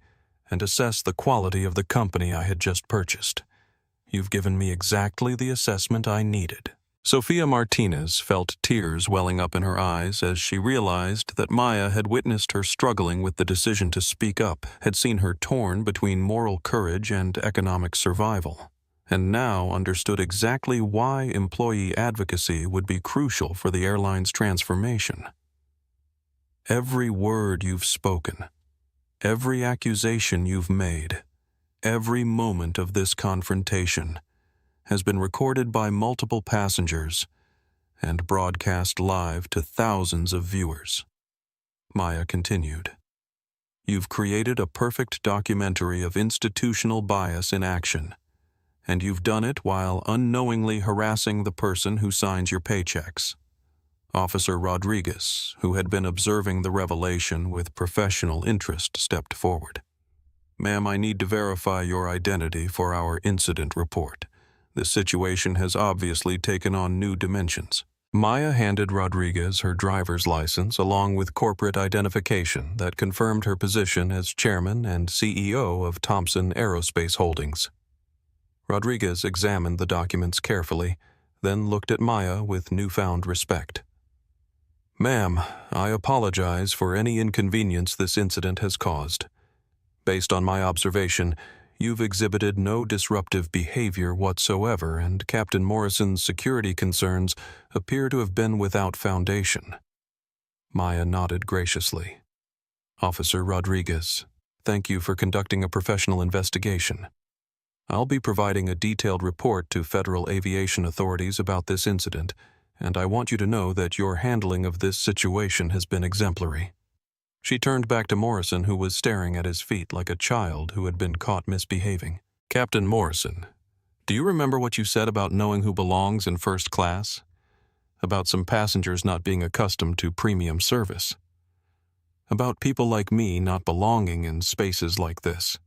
and assess the quality of the company I had just purchased. You've given me exactly the assessment I needed." Sofia Martinez felt tears welling up in her eyes as she realized that Maya had witnessed her struggling with the decision to speak up, had seen her torn between moral courage and economic survival, and now understood exactly why employee advocacy would be crucial for the airline's transformation. "Every word you've spoken, every accusation you've made, every moment of this confrontation has been recorded by multiple passengers and broadcast live to thousands of viewers," Maya continued. "You've created a perfect documentary of institutional bias in action, and you've done it while unknowingly harassing the person who signs your paychecks." Officer Rodriguez, who had been observing the revelation with professional interest, stepped forward. "Ma'am, I need to verify your identity for our incident report. This situation has obviously taken on new dimensions." Maya handed Rodriguez her driver's license along with corporate identification that confirmed her position as chairman and CEO of Thompson Aerospace Holdings. Rodriguez examined the documents carefully, then looked at Maya with newfound respect. "Ma'am, I apologize for any inconvenience this incident has caused. Based on my observation, you've exhibited no disruptive behavior whatsoever, and Captain Morrison's security concerns appear to have been without foundation." Maya nodded graciously. "Officer Rodriguez, thank you for conducting a professional investigation. I'll be providing a detailed report to federal aviation authorities about this incident, and I want you to know that your handling of this situation has been exemplary." She turned back to Morrison, who was staring at his feet like a child who had been caught misbehaving. "Captain Morrison, do you remember what you said about knowing who belongs in first class? About some passengers not being accustomed to premium service? About people like me not belonging in spaces like this?"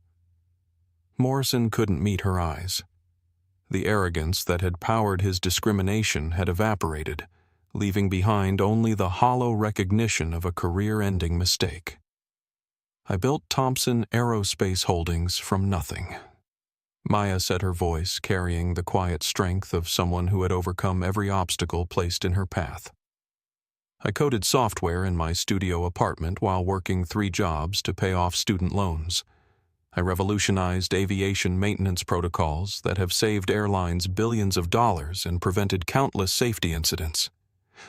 Morrison couldn't meet her eyes. The arrogance that had powered his discrimination had evaporated, leaving behind only the hollow recognition of a career-ending mistake. "I built Thompson Aerospace Holdings from nothing," Maya said, her voice carrying the quiet strength of someone who had overcome every obstacle placed in her path. "I coded software in my studio apartment while working 3 jobs to pay off student loans. I revolutionized aviation maintenance protocols that have saved airlines billions of dollars and prevented countless safety incidents.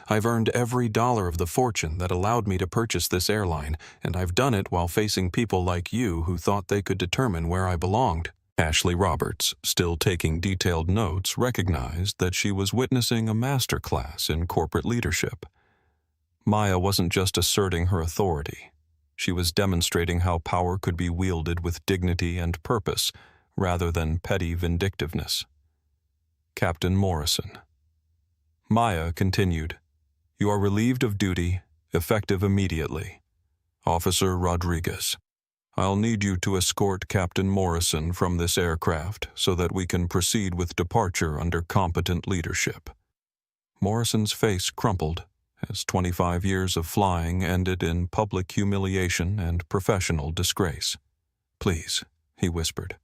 I've earned every dollar of the fortune that allowed me to purchase this airline, and I've done it while facing people like you who thought they could determine where I belonged." Ashley Roberts, still taking detailed notes, recognized that she was witnessing a masterclass in corporate leadership. Maya wasn't just asserting her authority. She was demonstrating how power could be wielded with dignity and purpose, rather than petty vindictiveness. "Captain Morrison." Maya continued, "You are relieved of duty Effective immediately. Officer Rodriguez, I'll need you to escort Captain Morrison from this aircraft so that we can proceed with departure under competent leadership. Morrison's face crumpled as 25 years of flying ended in public humiliation and professional disgrace. Please, he whispered.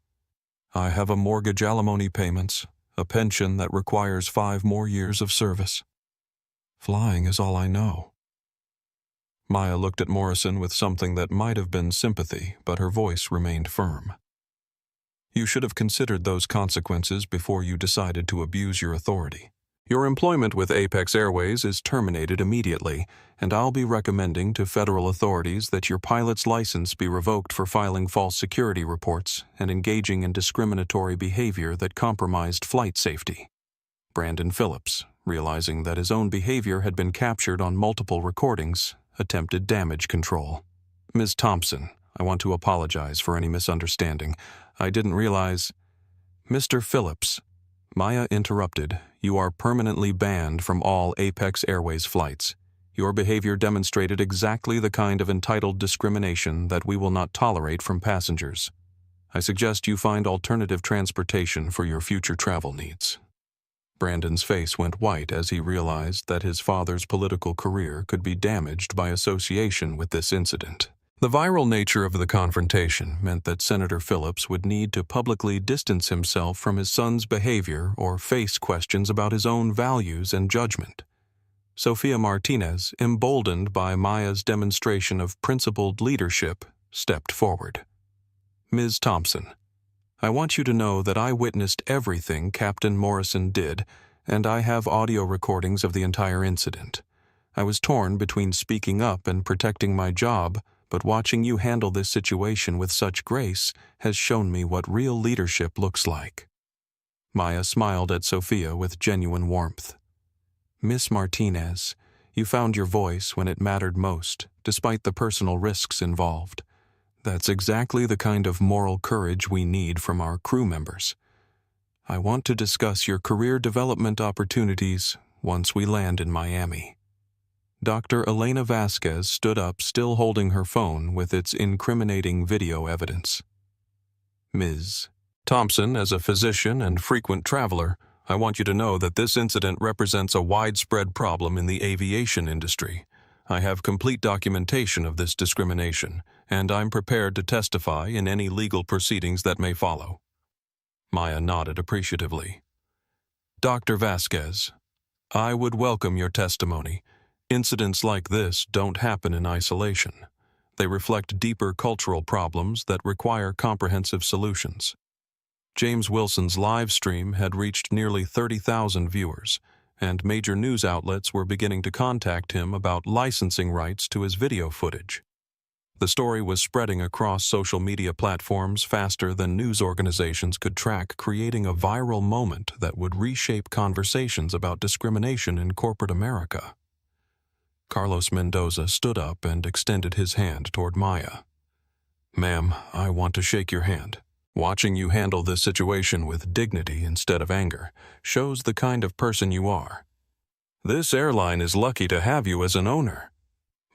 I have a mortgage alimony payments, a pension that requires 5 more years of service. Flying is all I know. Maya looked at Morrison with something that might have been sympathy, but her voice remained firm. You should have considered those consequences before you decided to abuse your authority. Your employment with Apex Airways is terminated immediately, and I'll be recommending to federal authorities that your pilot's license be revoked for filing false security reports and engaging in discriminatory behavior that compromised flight safety. Brandon Phillips, realizing that his own behavior had been captured on multiple recordings, attempted damage control. Ms. Thompson, I want to apologize for any misunderstanding. I didn't realize... Mr. Phillips, Maya interrupted. You are permanently banned from all Apex Airways flights. Your behavior demonstrated exactly the kind of entitled discrimination that we will not tolerate from passengers. I suggest you find alternative transportation for your future travel needs. Brandon's face went white as he realized that his father's political career could be damaged by association with this incident. The viral nature of the confrontation meant that Senator Phillips would need to publicly distance himself from his son's behavior or face questions about his own values and judgment. Sofia Martinez, emboldened by Maya's demonstration of principled leadership, stepped forward. Ms. Thompson, I want you to know that I witnessed everything Captain Morrison did, and I have audio recordings of the entire incident. I was torn between speaking up and protecting my job, but watching you handle this situation with such grace has shown me what real leadership looks like. Maya smiled at Sofia with genuine warmth. Miss Martinez, you found your voice when it mattered most, despite the personal risks involved. That's exactly the kind of moral courage we need from our crew members. I want to discuss your career development opportunities once we land in Miami. Dr. Elena Vasquez stood up, still holding her phone with its incriminating video evidence. Ms. Thompson, as a physician and frequent traveler, I want you to know that this incident represents a widespread problem in the aviation industry. I have complete documentation of this discrimination, and I'm prepared to testify in any legal proceedings that may follow. Maya nodded appreciatively. Dr. Vasquez, I would welcome your testimony. Incidents like this don't happen in isolation. They reflect deeper cultural problems that require comprehensive solutions. James Wilson's live stream had reached nearly 30,000 viewers, and major news outlets were beginning to contact him about licensing rights to his video footage. The story was spreading across social media platforms faster than news organizations could track, creating a viral moment that would reshape conversations about discrimination in corporate America. Carlos Mendoza stood up and extended his hand toward Maya. Ma'am, I want to shake your hand. Watching you handle this situation with dignity instead of anger shows the kind of person you are. This airline is lucky to have you as an owner.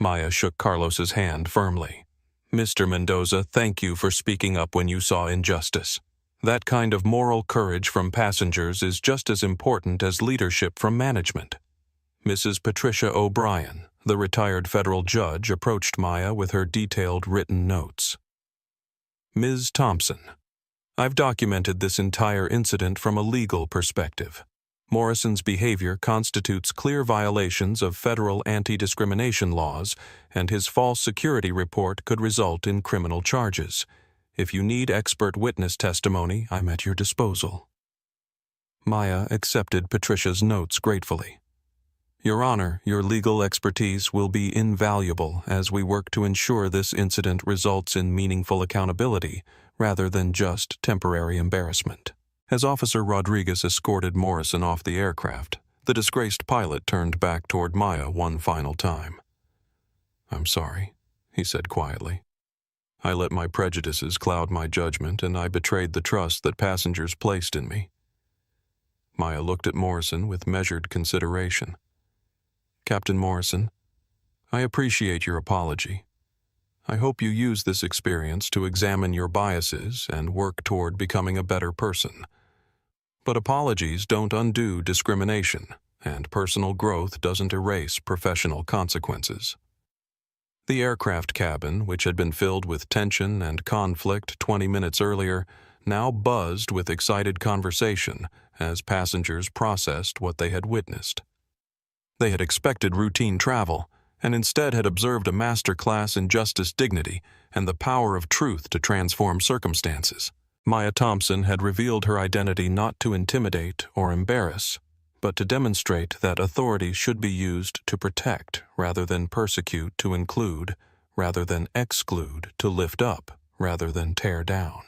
Maya shook Carlos's hand firmly. Mr. Mendoza, thank you for speaking up when you saw injustice. That kind of moral courage from passengers is just as important as leadership from management. Mrs. Patricia O'Brien, the retired federal judge, approached Maya with her detailed written notes. Ms. Thompson, I've documented this entire incident from a legal perspective. Morrison's behavior constitutes clear violations of federal anti-discrimination laws, and his false security report could result in criminal charges. If you need expert witness testimony, I'm at your disposal. Maya accepted Patricia's notes gratefully. Your Honor, your legal expertise will be invaluable as we work to ensure this incident results in meaningful accountability rather than just temporary embarrassment. As Officer Rodriguez escorted Morrison off the aircraft, the disgraced pilot turned back toward Maya one final time. I'm sorry, he said quietly. I let my prejudices cloud my judgment, and I betrayed the trust that passengers placed in me. Maya looked at Morrison with measured consideration. Captain Morrison, I appreciate your apology. I hope you use this experience to examine your biases and work toward becoming a better person. But apologies don't undo discrimination, and personal growth doesn't erase professional consequences. The aircraft cabin, which had been filled with tension and conflict 20 minutes earlier, now buzzed with excited conversation as passengers processed what they had witnessed. They had expected routine travel, and instead had observed a master class in justice, dignity, and the power of truth to transform circumstances. Maya Thompson had revealed her identity not to intimidate or embarrass, but to demonstrate that authority should be used to protect rather than persecute, to include rather than exclude, to lift up rather than tear down.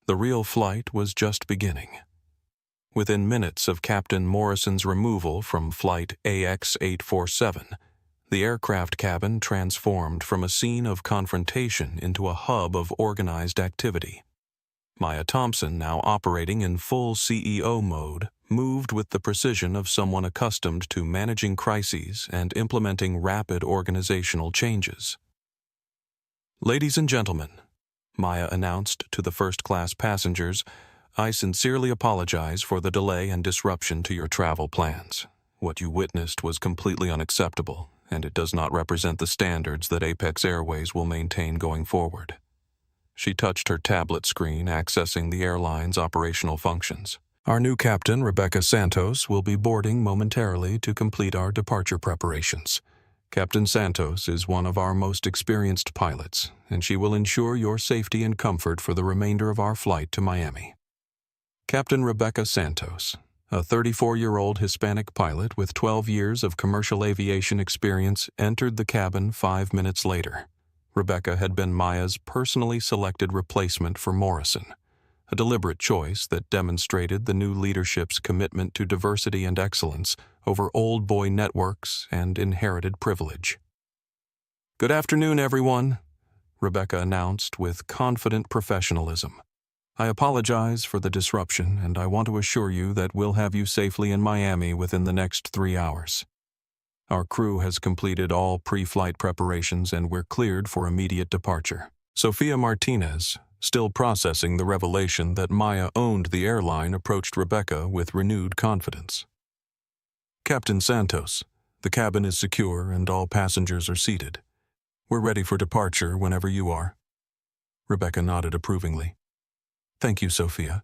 The real flight was just beginning. Within minutes of Captain Morrison's removal from Flight AX-847, the aircraft cabin transformed from a scene of confrontation into a hub of organized activity. Maya Thompson, now operating in full CEO mode, moved with the precision of someone accustomed to managing crises and implementing rapid organizational changes. "Ladies and gentlemen," Maya announced to the first-class passengers, "I sincerely apologize for the delay and disruption to your travel plans. What you witnessed was completely unacceptable, and it does not represent the standards that Apex Airways will maintain going forward." She touched her tablet screen, accessing the airline's operational functions. "Our new captain, Rebecca Santos, will be boarding momentarily to complete our departure preparations. Captain Santos is one of our most experienced pilots, and she will ensure your safety and comfort for the remainder of our flight to Miami." Captain Rebecca Santos, a 34-year-old Hispanic pilot with 12 years of commercial aviation experience, entered the cabin 5 minutes later. Rebecca had been Maya's personally selected replacement for Morrison, a deliberate choice that demonstrated the new leadership's commitment to diversity and excellence over old boy networks and inherited privilege. "Good afternoon, everyone," Rebecca announced with confident professionalism. "I apologize for the disruption, and I want to assure you that we'll have you safely in Miami within the next 3 hours. Our crew has completed all pre-flight preparations, and we're cleared for immediate departure." Sofia Martinez, still processing the revelation that Maya owned the airline, approached Rebecca with renewed confidence. "Captain Santos, the cabin is secure and all passengers are seated. We're ready for departure whenever you are." Rebecca nodded approvingly. "Thank you, Sofia.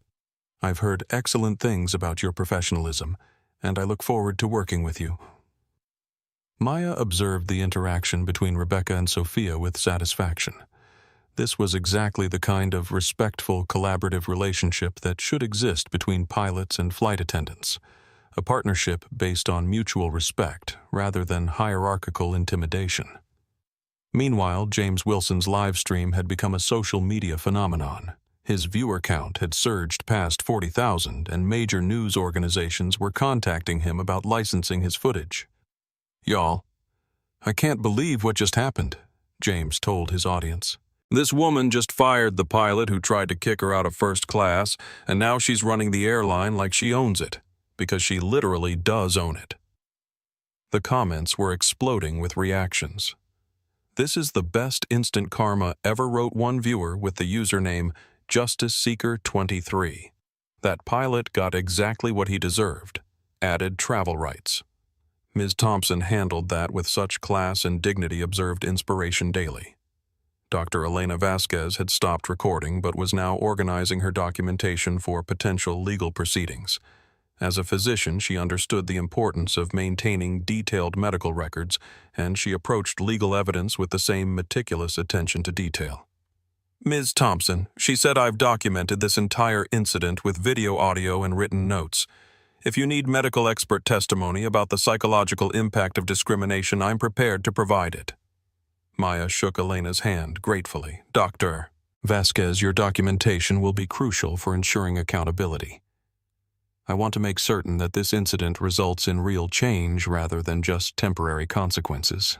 I've heard excellent things about your professionalism, and I look forward to working with you." Maya observed the interaction between Rebecca and Sofia with satisfaction. This was exactly the kind of respectful, collaborative relationship that should exist between pilots and flight attendants, a partnership based on mutual respect rather than hierarchical intimidation. Meanwhile, James Wilson's live stream had become a social media phenomenon. His viewer count had surged past 40,000, and major news organizations were contacting him about licensing his footage. "Y'all, I can't believe what just happened," James told his audience. "This woman just fired the pilot who tried to kick her out of first class, and now she's running the airline like she owns it, because she literally does own it." The comments were exploding with reactions. "This is the best instant karma ever," wrote one viewer with the username Justice Seeker 23. "That pilot got exactly what he deserved. Added travel rights. Ms. Thompson handled that with such class and dignity," observed Inspiration Daily. Dr. Elena Vasquez had stopped recording but was now organizing her documentation for potential legal proceedings. As a physician, she understood the importance of maintaining detailed medical records, and she approached legal evidence with the same meticulous attention to detail. "Ms. Thompson, she said, I've documented this entire incident with video, audio, and written notes. If you need medical expert testimony about the psychological impact of discrimination, I'm prepared to provide it." Maya shook Elena's hand gratefully. "Dr. Vasquez, your documentation will be crucial for ensuring accountability. I want to make certain that this incident results in real change rather than just temporary consequences."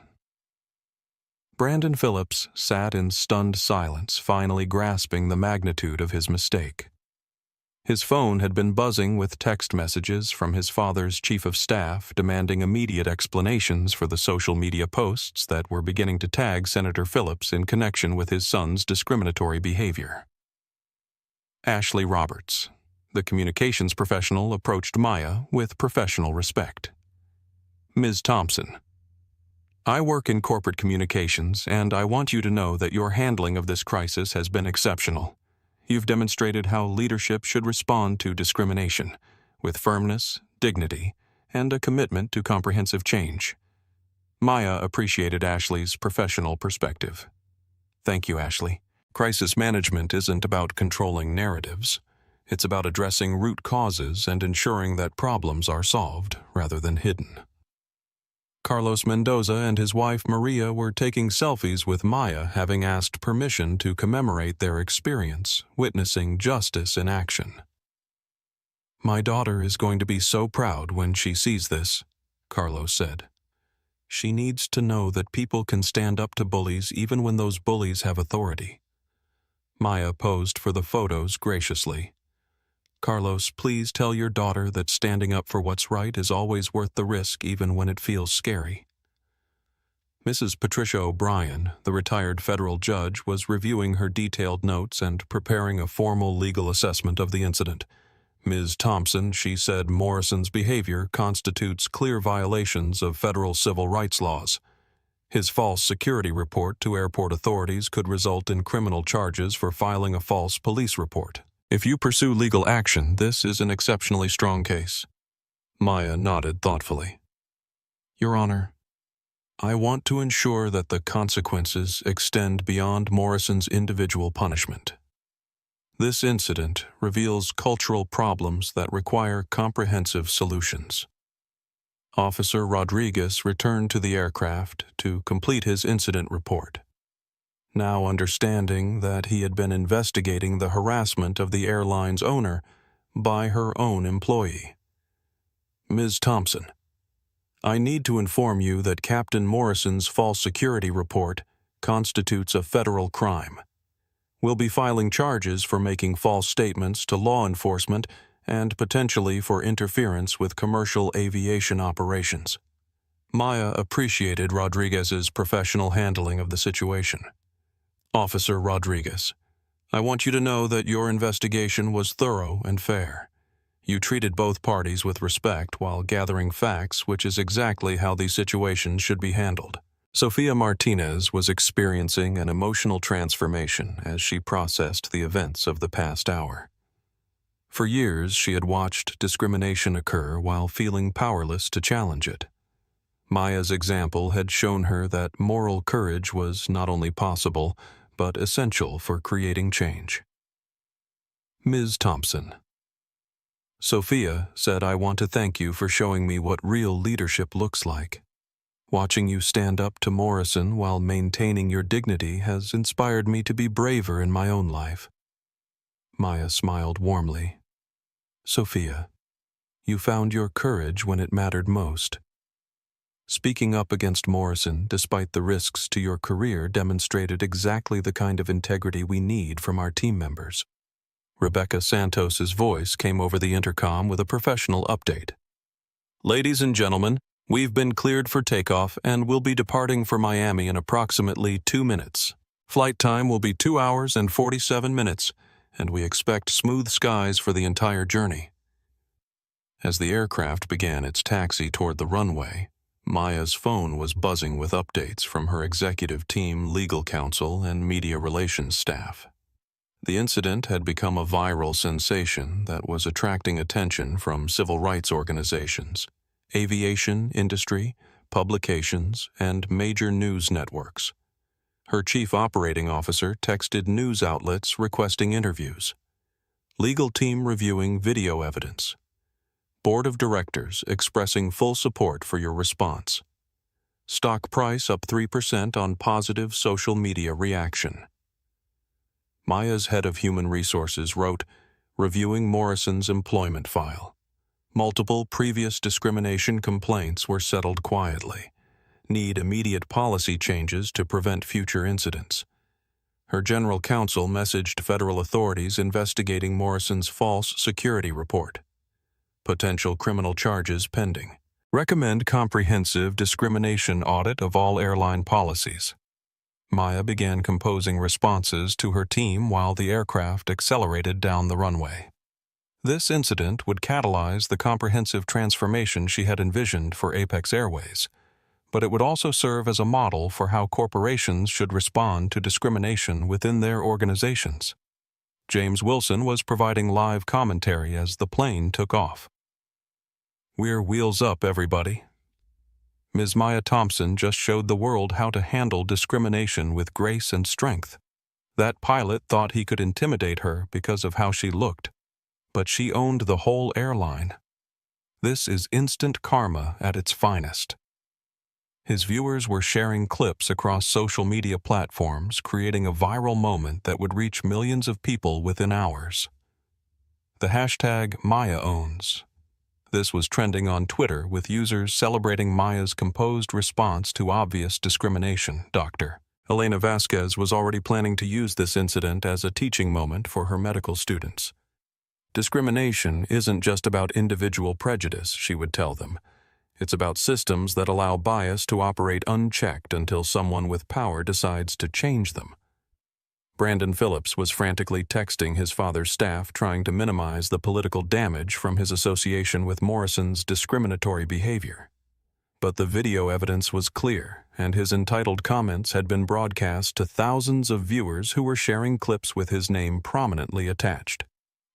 Brandon Phillips sat in stunned silence, finally grasping the magnitude of his mistake. His phone had been buzzing with text messages from his father's chief of staff demanding immediate explanations for the social media posts that were beginning to tag Senator Phillips in connection with his son's discriminatory behavior. Ashley Roberts, the communications professional, approached Maya with professional respect. Ms. Thompson, I work in corporate communications, and I want you to know that your handling of this crisis has been exceptional. You've demonstrated how leadership should respond to discrimination, with firmness, dignity, and a commitment to comprehensive change. Maya appreciated Ashley's professional perspective. Thank you, Ashley. Crisis management isn't about controlling narratives. It's about addressing root causes and ensuring that problems are solved rather than hidden. Carlos Mendoza and his wife Maria were taking selfies with Maya, having asked permission to commemorate their experience witnessing justice in action. My daughter is going to be so proud when she sees this, Carlos said. She needs to know that people can stand up to bullies even when those bullies have authority. Maya posed for the photos graciously. Carlos, please tell your daughter that standing up for what's right is always worth the risk even when it feels scary. Mrs. Patricia O'Brien, the retired federal judge, was reviewing her detailed notes and preparing a formal legal assessment of the incident. Ms. Thompson, she said Morrison's behavior constitutes clear violations of federal civil rights laws. His false security report to airport authorities could result in criminal charges for filing a false police report. If you pursue legal action, this is an exceptionally strong case. Maya nodded thoughtfully. Your Honor, I want to ensure that the consequences extend beyond Morrison's individual punishment. This incident reveals cultural problems that require comprehensive solutions. Officer Rodriguez returned to the aircraft to complete his incident report. Now understanding that he had been investigating the harassment of the airline's owner by her own employee. Ms. Thompson, I need to inform you that Captain Morrison's false security report constitutes a federal crime. We'll be filing charges for making false statements to law enforcement and potentially for interference with commercial aviation operations. Maya appreciated Rodriguez's professional handling of the situation. Officer Rodriguez, I want you to know that your investigation was thorough and fair. You treated both parties with respect while gathering facts, which is exactly how these situations should be handled. Sofia Martinez was experiencing an emotional transformation as she processed the events of the past hour. For years, she had watched discrimination occur while feeling powerless to challenge it. Maya's example had shown her that moral courage was not only possible, but essential for creating change. Ms. Thompson. Sofia said, I want to thank you for showing me what real leadership looks like. Watching you stand up to Morrison while maintaining your dignity has inspired me to be braver in my own life. Maya smiled warmly. Sofia, you found your courage when it mattered most. Speaking up against Morrison, despite the risks to your career, demonstrated exactly the kind of integrity we need from our team members. Rebecca Santos's voice came over the intercom with a professional update. Ladies and gentlemen, we've been cleared for takeoff and will be departing for Miami in approximately 2 minutes. Flight time will be 2 hours and 47 minutes, and we expect smooth skies for the entire journey. As the aircraft began its taxi toward the runway, Maya's phone was buzzing with updates from her executive team, legal counsel, and media relations staff. The incident had become a viral sensation that was attracting attention from civil rights organizations, aviation industry, publications, and major news networks. Her chief operating officer texted news outlets requesting interviews. Legal team reviewing video evidence. Board of Directors expressing full support for your response. Stock price up 3% on positive social media reaction. Maya's head of human resources wrote, reviewing Morrison's employment file. Multiple previous discrimination complaints were settled quietly. Need immediate policy changes to prevent future incidents. Her general counsel messaged federal authorities investigating Morrison's false security report. Potential criminal charges pending. Recommend comprehensive discrimination audit of all airline policies. Maya began composing responses to her team while the aircraft accelerated down the runway. This incident would catalyze the comprehensive transformation she had envisioned for Apex Airways, but it would also serve as a model for how corporations should respond to discrimination within their organizations. James Wilson was providing live commentary as the plane took off. "We're wheels up, everybody." Ms. Maya Thompson just showed the world how to handle discrimination with grace and strength. That pilot thought he could intimidate her because of how she looked, but she owned the whole airline. This is instant karma at its finest. His viewers were sharing clips across social media platforms, creating a viral moment that would reach millions of people within hours. The hashtag MayaOwns. This was trending on Twitter, with users celebrating Maya's composed response to obvious discrimination. Dr. Elena Vasquez was already planning to use this incident as a teaching moment for her medical students. Discrimination isn't just about individual prejudice, she would tell them. It's about systems that allow bias to operate unchecked until someone with power decides to change them. Brandon Phillips was frantically texting his father's staff, trying to minimize the political damage from his association with Morrison's discriminatory behavior. But the video evidence was clear, and his entitled comments had been broadcast to thousands of viewers who were sharing clips with his name prominently attached.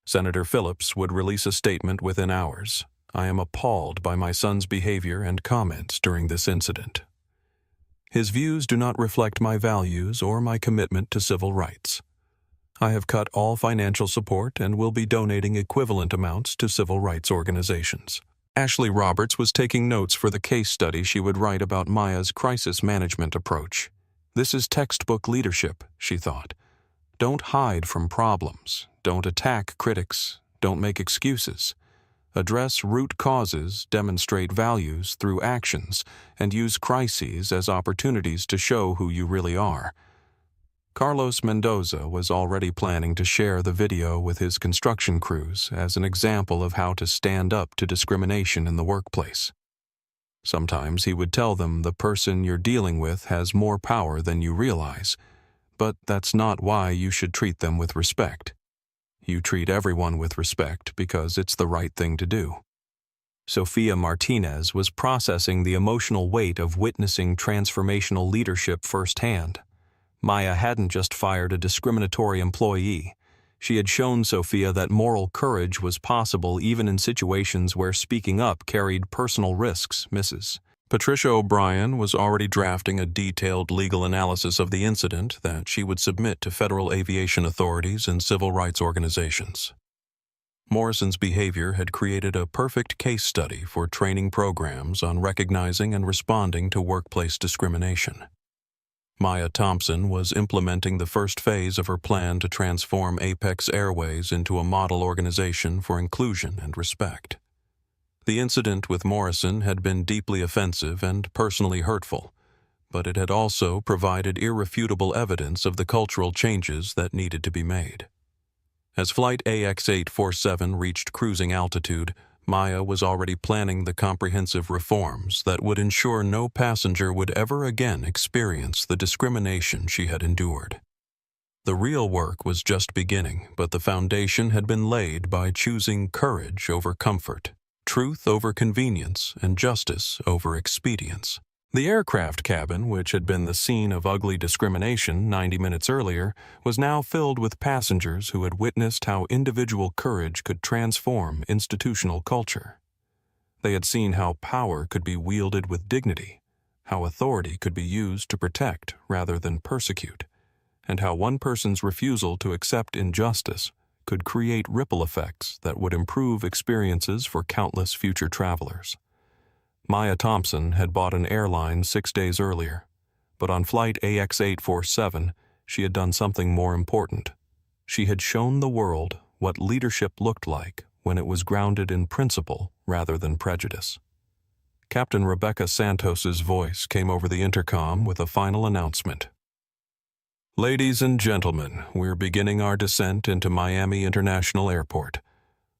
Senator Phillips would release a statement within hours. "I am appalled by my son's behavior and comments during this incident. His views do not reflect my values or my commitment to civil rights. I have cut all financial support and will be donating equivalent amounts to civil rights organizations." Ashley Roberts was taking notes for the case study she would write about Maya's crisis management approach. "This is textbook leadership," she thought. "Don't hide from problems. Don't attack critics. Don't make excuses. Address root causes, demonstrate values through actions, and use crises as opportunities to show who you really are." Carlos Mendoza was already planning to share the video with his construction crews as an example of how to stand up to discrimination in the workplace. Sometimes he would tell them the person you're dealing with has more power than you realize, but that's not why you should treat them with respect. You treat everyone with respect because it's the right thing to do. Sofia Martinez was processing the emotional weight of witnessing transformational leadership firsthand. Maya hadn't just fired a discriminatory employee. She had shown Sofia that moral courage was possible even in situations where speaking up carried personal risks. Mrs. Patricia O'Brien was already drafting a detailed legal analysis of the incident that she would submit to federal aviation authorities and civil rights organizations. Morrison's behavior had created a perfect case study for training programs on recognizing and responding to workplace discrimination. Maya Thompson was implementing the first phase of her plan to transform Apex Airways into a model organization for inclusion and respect. The incident with Morrison had been deeply offensive and personally hurtful, but it had also provided irrefutable evidence of the cultural changes that needed to be made. As Flight AX847 reached cruising altitude, Maya was already planning the comprehensive reforms that would ensure no passenger would ever again experience the discrimination she had endured. The real work was just beginning, but the foundation had been laid by choosing courage over comfort, truth over convenience, and justice over expedience. The aircraft cabin, which had been the scene of ugly discrimination 90 minutes earlier, was now filled with passengers who had witnessed how individual courage could transform institutional culture. They had seen how power could be wielded with dignity, how authority could be used to protect rather than persecute, and how one person's refusal to accept injustice could create ripple effects that would improve experiences for countless future travelers. Maya Thompson had bought an airline 6 days earlier, but on Flight AX847, she had done something more important. She had shown the world what leadership looked like when it was grounded in principle rather than prejudice. Captain Rebecca Santos's voice came over the intercom with a final announcement. Ladies and gentlemen, we're beginning our descent into Miami International Airport.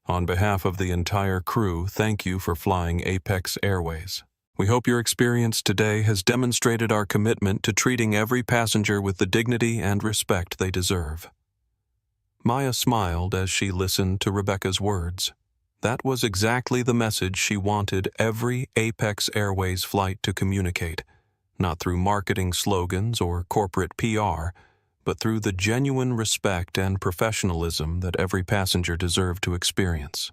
On behalf of the entire crew, thank you for flying Apex Airways. We hope your experience today has demonstrated our commitment to treating every passenger with the dignity and respect they deserve. Maya smiled as she listened to Rebecca's words. That was exactly the message she wanted every Apex Airways flight to communicate, not through marketing slogans or corporate PR, but through the genuine respect and professionalism that every passenger deserved to experience.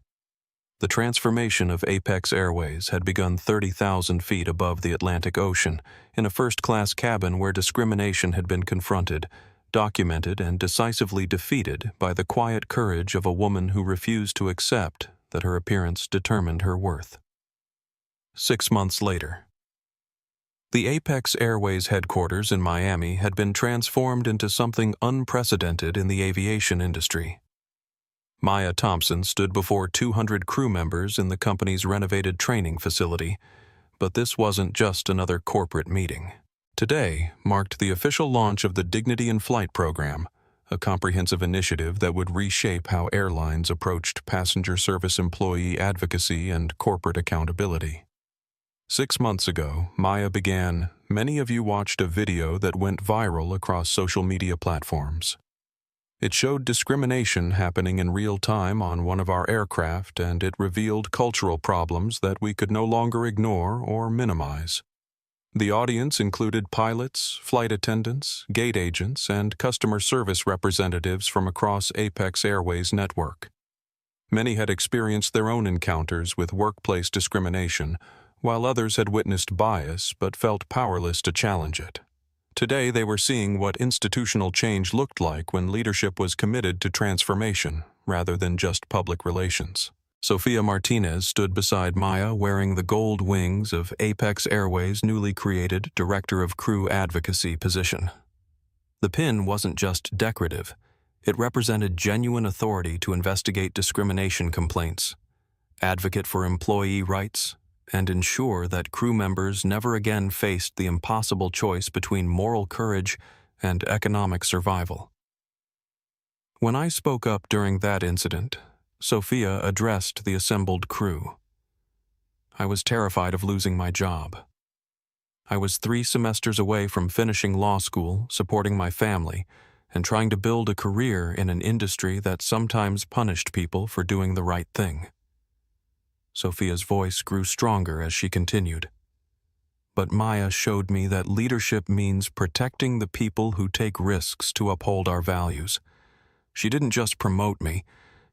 The transformation of Apex Airways had begun 30,000 feet above the Atlantic Ocean, in a first-class cabin where discrimination had been confronted, documented, and decisively defeated by the quiet courage of a woman who refused to accept that her appearance determined her worth. 6 months later, the Apex Airways headquarters in Miami had been transformed into something unprecedented in the aviation industry. Maya Thompson stood before 200 crew members in the company's renovated training facility, but this wasn't just another corporate meeting. Today marked the official launch of the Dignity in Flight program, a comprehensive initiative that would reshape how airlines approached passenger service employee advocacy and corporate accountability. 6 months ago, Maya began. Many of you watched a video that went viral across social media platforms. It showed discrimination happening in real time on one of our aircraft, and it revealed cultural problems that we could no longer ignore or minimize. The audience included pilots, flight attendants, gate agents, and customer service representatives from across Apex Airways' network. Many had experienced their own encounters with workplace discrimination, while others had witnessed bias but felt powerless to challenge it. Today they were seeing what institutional change looked like when leadership was committed to transformation rather than just public relations. Sofia Martinez stood beside Maya wearing the gold wings of Apex Airways' newly created Director of Crew Advocacy position. The pin wasn't just decorative, it represented genuine authority to investigate discrimination complaints, advocate for employee rights, and ensure that crew members never again faced the impossible choice between moral courage and economic survival. When I spoke up during that incident, Sofia addressed the assembled crew. I was terrified of losing my job. I was 3 semesters away from finishing law school, supporting my family, and trying to build a career in an industry that sometimes punished people for doing the right thing. Sofia's voice grew stronger as she continued. But Maya showed me that leadership means protecting the people who take risks to uphold our values. She didn't just promote me,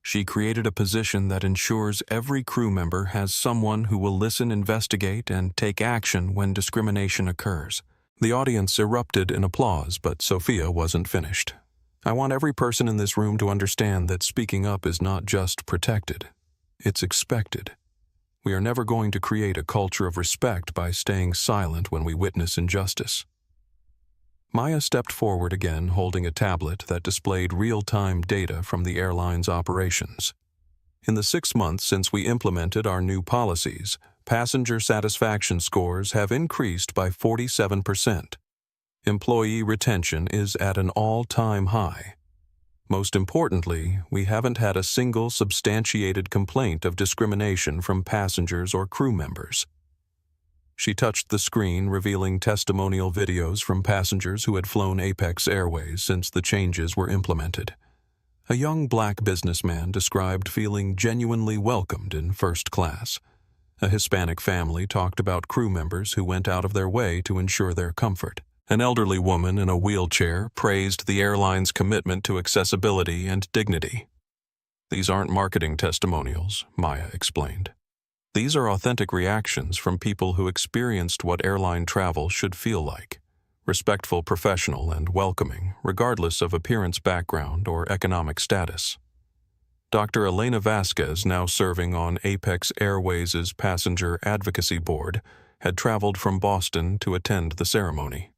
she created a position that ensures every crew member has someone who will listen, investigate, and take action when discrimination occurs. The audience erupted in applause, but Sofia wasn't finished. I want every person in this room to understand that speaking up is not just protected, it's expected. We are never going to create a culture of respect by staying silent when we witness injustice. Maya stepped forward again, holding a tablet that displayed real-time data from the airline's operations. In the 6 months since we implemented our new policies, passenger satisfaction scores have increased by 47%. Employee retention is at an all-time high. Most importantly, we haven't had a single substantiated complaint of discrimination from passengers or crew members. She touched the screen, revealing testimonial videos from passengers who had flown Apex Airways since the changes were implemented. A young black businessman described feeling genuinely welcomed in first class. A Hispanic family talked about crew members who went out of their way to ensure their comfort. An elderly woman in a wheelchair praised the airline's commitment to accessibility and dignity. These aren't marketing testimonials, Maya explained. These are authentic reactions from people who experienced what airline travel should feel like: respectful, professional, and welcoming, regardless of appearance, background, or economic status. Dr. Elena Vasquez, now serving on Apex Airways' Passenger Advocacy Board, had traveled from Boston to attend the ceremony.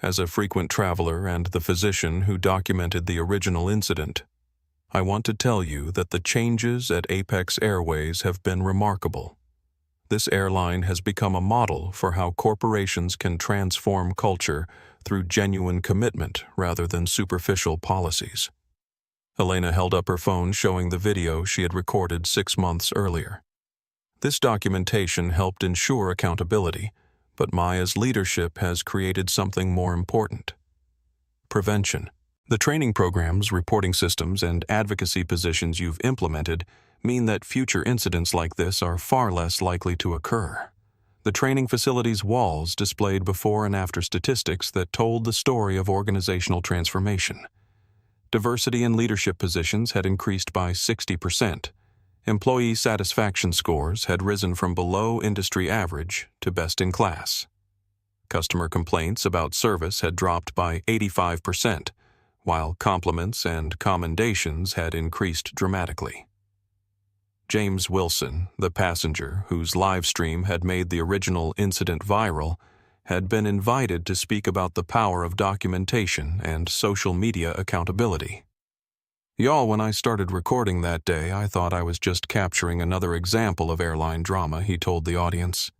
As a frequent traveler and the physician who documented the original incident, I want to tell you that the changes at Apex Airways have been remarkable. This airline has become a model for how corporations can transform culture through genuine commitment rather than superficial policies. Elena held up her phone showing the video she had recorded 6 months earlier. This documentation helped ensure accountability, but Maya's leadership has created something more important: prevention. The training programs, reporting systems, and advocacy positions you've implemented mean that future incidents like this are far less likely to occur. The training facility's walls displayed before and after statistics that told the story of organizational transformation. Diversity in leadership positions had increased by 60%. Employee satisfaction scores had risen from below industry average to best in class. Customer complaints about service had dropped by 85%, while compliments and commendations had increased dramatically. James Wilson, the passenger whose live stream had made the original incident viral, had been invited to speak about the power of documentation and social media accountability. "Y'all, when I started recording that day, I thought I was just capturing another example of airline drama," he told the audience.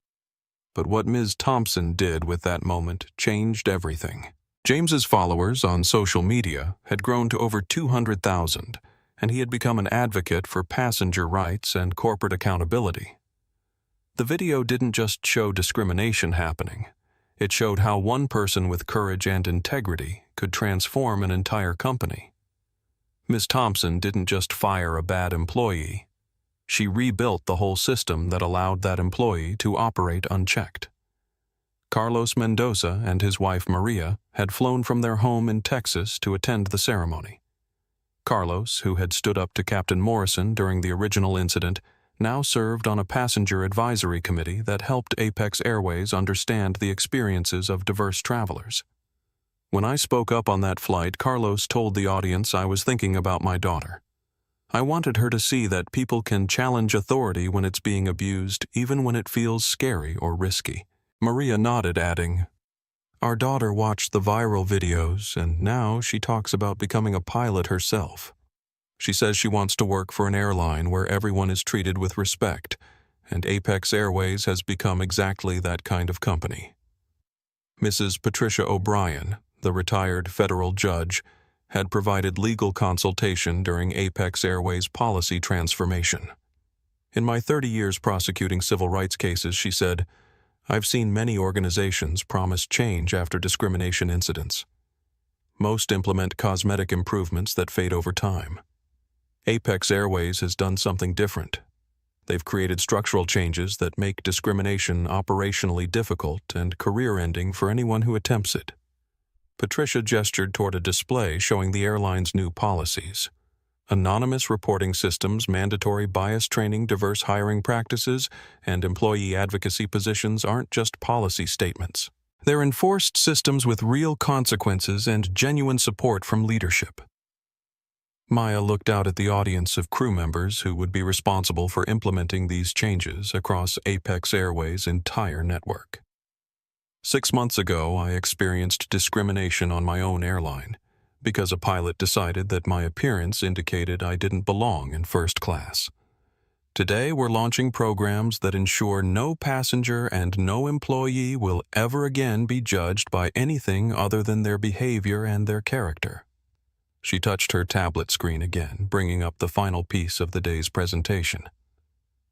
But what Ms. Thompson did with that moment changed everything. James's followers on social media had grown to over 200,000, and he had become an advocate for passenger rights and corporate accountability. The video didn't just show discrimination happening. It showed how one person with courage and integrity could transform an entire company. Ms. Thompson didn't just fire a bad employee. She rebuilt the whole system that allowed that employee to operate unchecked. Carlos Mendoza and his wife Maria had flown from their home in Texas to attend the ceremony. Carlos, who had stood up to Captain Morrison during the original incident, now served on a passenger advisory committee that helped Apex Airways understand the experiences of diverse travelers. When I spoke up on that flight, Carlos told the audience I was thinking about my daughter. I wanted her to see that people can challenge authority when it's being abused, even when it feels scary or risky. Maria nodded, adding, "Our daughter watched the viral videos, and now she talks about becoming a pilot herself. She says she wants to work for an airline where everyone is treated with respect, and Apex Airways has become exactly that kind of company." Mrs. Patricia O'Brien, the retired federal judge, had provided legal consultation during Apex Airways' policy transformation. "In my 30 years prosecuting civil rights cases," she said, "I've seen many organizations promise change after discrimination incidents. Most implement cosmetic improvements that fade over time. Apex Airways has done something different. They've created structural changes that make discrimination operationally difficult and career-ending for anyone who attempts it." Patricia gestured toward a display showing the airline's new policies. Anonymous reporting systems, mandatory bias training, diverse hiring practices, and employee advocacy positions aren't just policy statements. They're enforced systems with real consequences and genuine support from leadership. Maya looked out at the audience of crew members who would be responsible for implementing these changes across Apex Airways' entire network. 6 months ago, I experienced discrimination on my own airline because a pilot decided that my appearance indicated I didn't belong in first class. Today, we're launching programs that ensure no passenger and no employee will ever again be judged by anything other than their behavior and their character. She touched her tablet screen again, bringing up the final piece of the day's presentation.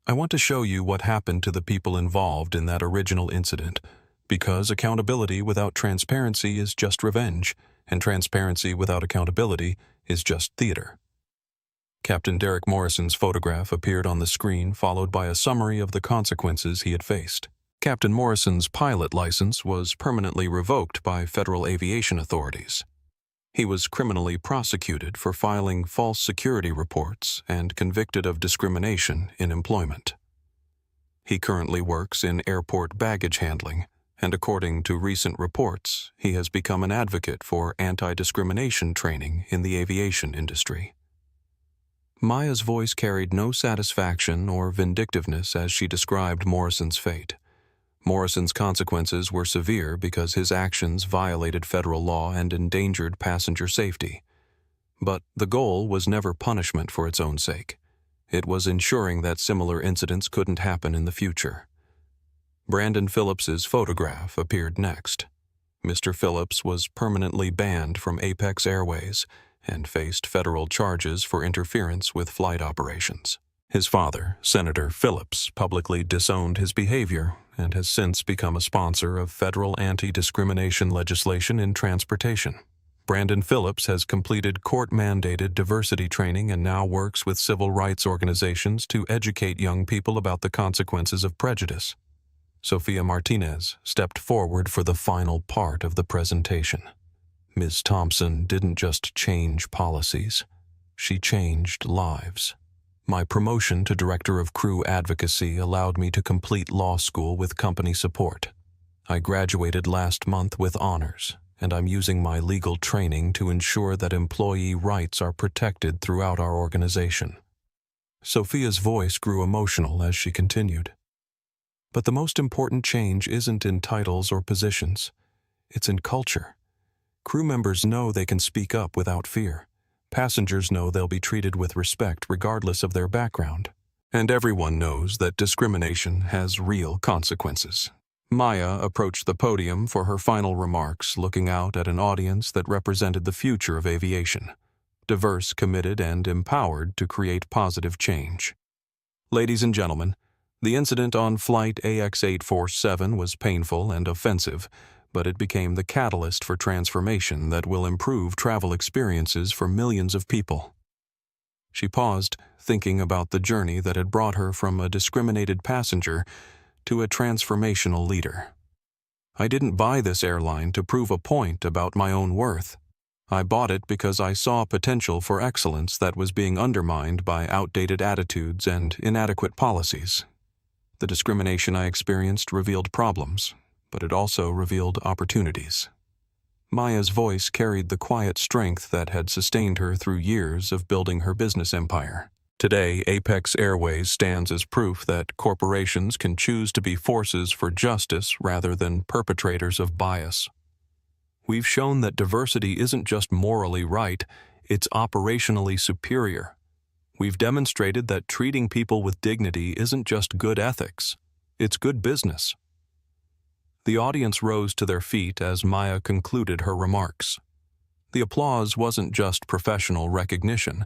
"I want to show you what happened to the people involved in that original incident, because accountability without transparency is just revenge, and transparency without accountability is just theater." Captain Derek Morrison's photograph appeared on the screen, followed by a summary of the consequences he had faced. Captain Morrison's pilot license was permanently revoked by federal aviation authorities. He was criminally prosecuted for filing false security reports and convicted of discrimination in employment. He currently works in airport baggage handling, and according to recent reports, he has become an advocate for anti-discrimination training in the aviation industry. Maya's voice carried no satisfaction or vindictiveness as she described Morrison's fate. Morrison's consequences were severe because his actions violated federal law and endangered passenger safety. But the goal was never punishment for its own sake. It was ensuring that similar incidents couldn't happen in the future. Brandon Phillips's photograph appeared next. Mr. Phillips was permanently banned from Apex Airways and faced federal charges for interference with flight operations. His father, Senator Phillips, publicly disowned his behavior and has since become a sponsor of federal anti-discrimination legislation in transportation. Brandon Phillips has completed court-mandated diversity training and now works with civil rights organizations to educate young people about the consequences of prejudice. Sofia Martinez stepped forward for the final part of the presentation. Ms. Thompson didn't just change policies, she changed lives. My promotion to Director of Crew Advocacy allowed me to complete law school with company support. I graduated last month with honors, and I'm using my legal training to ensure that employee rights are protected throughout our organization. Sofia's voice grew emotional as she continued. But the most important change isn't in titles or positions. It's in culture. Crew members know they can speak up without fear. Passengers know they'll be treated with respect regardless of their background. And everyone knows that discrimination has real consequences. Maya approached the podium for her final remarks, looking out at an audience that represented the future of aviation. Diverse, committed, and empowered to create positive change. Ladies and gentlemen, the incident on Flight AX847 was painful and offensive, but it became the catalyst for transformation that will improve travel experiences for millions of people. She paused, thinking about the journey that had brought her from a discriminated passenger to a transformational leader. I didn't buy this airline to prove a point about my own worth. I bought it because I saw potential for excellence that was being undermined by outdated attitudes and inadequate policies. The discrimination I experienced revealed problems, but it also revealed opportunities. Maya's voice carried the quiet strength that had sustained her through years of building her business empire. Today, Apex Airways stands as proof that corporations can choose to be forces for justice rather than perpetrators of bias. We've shown that diversity isn't just morally right, it's operationally superior. We've demonstrated that treating people with dignity isn't just good ethics, it's good business. The audience rose to their feet as Maya concluded her remarks. The applause wasn't just professional recognition,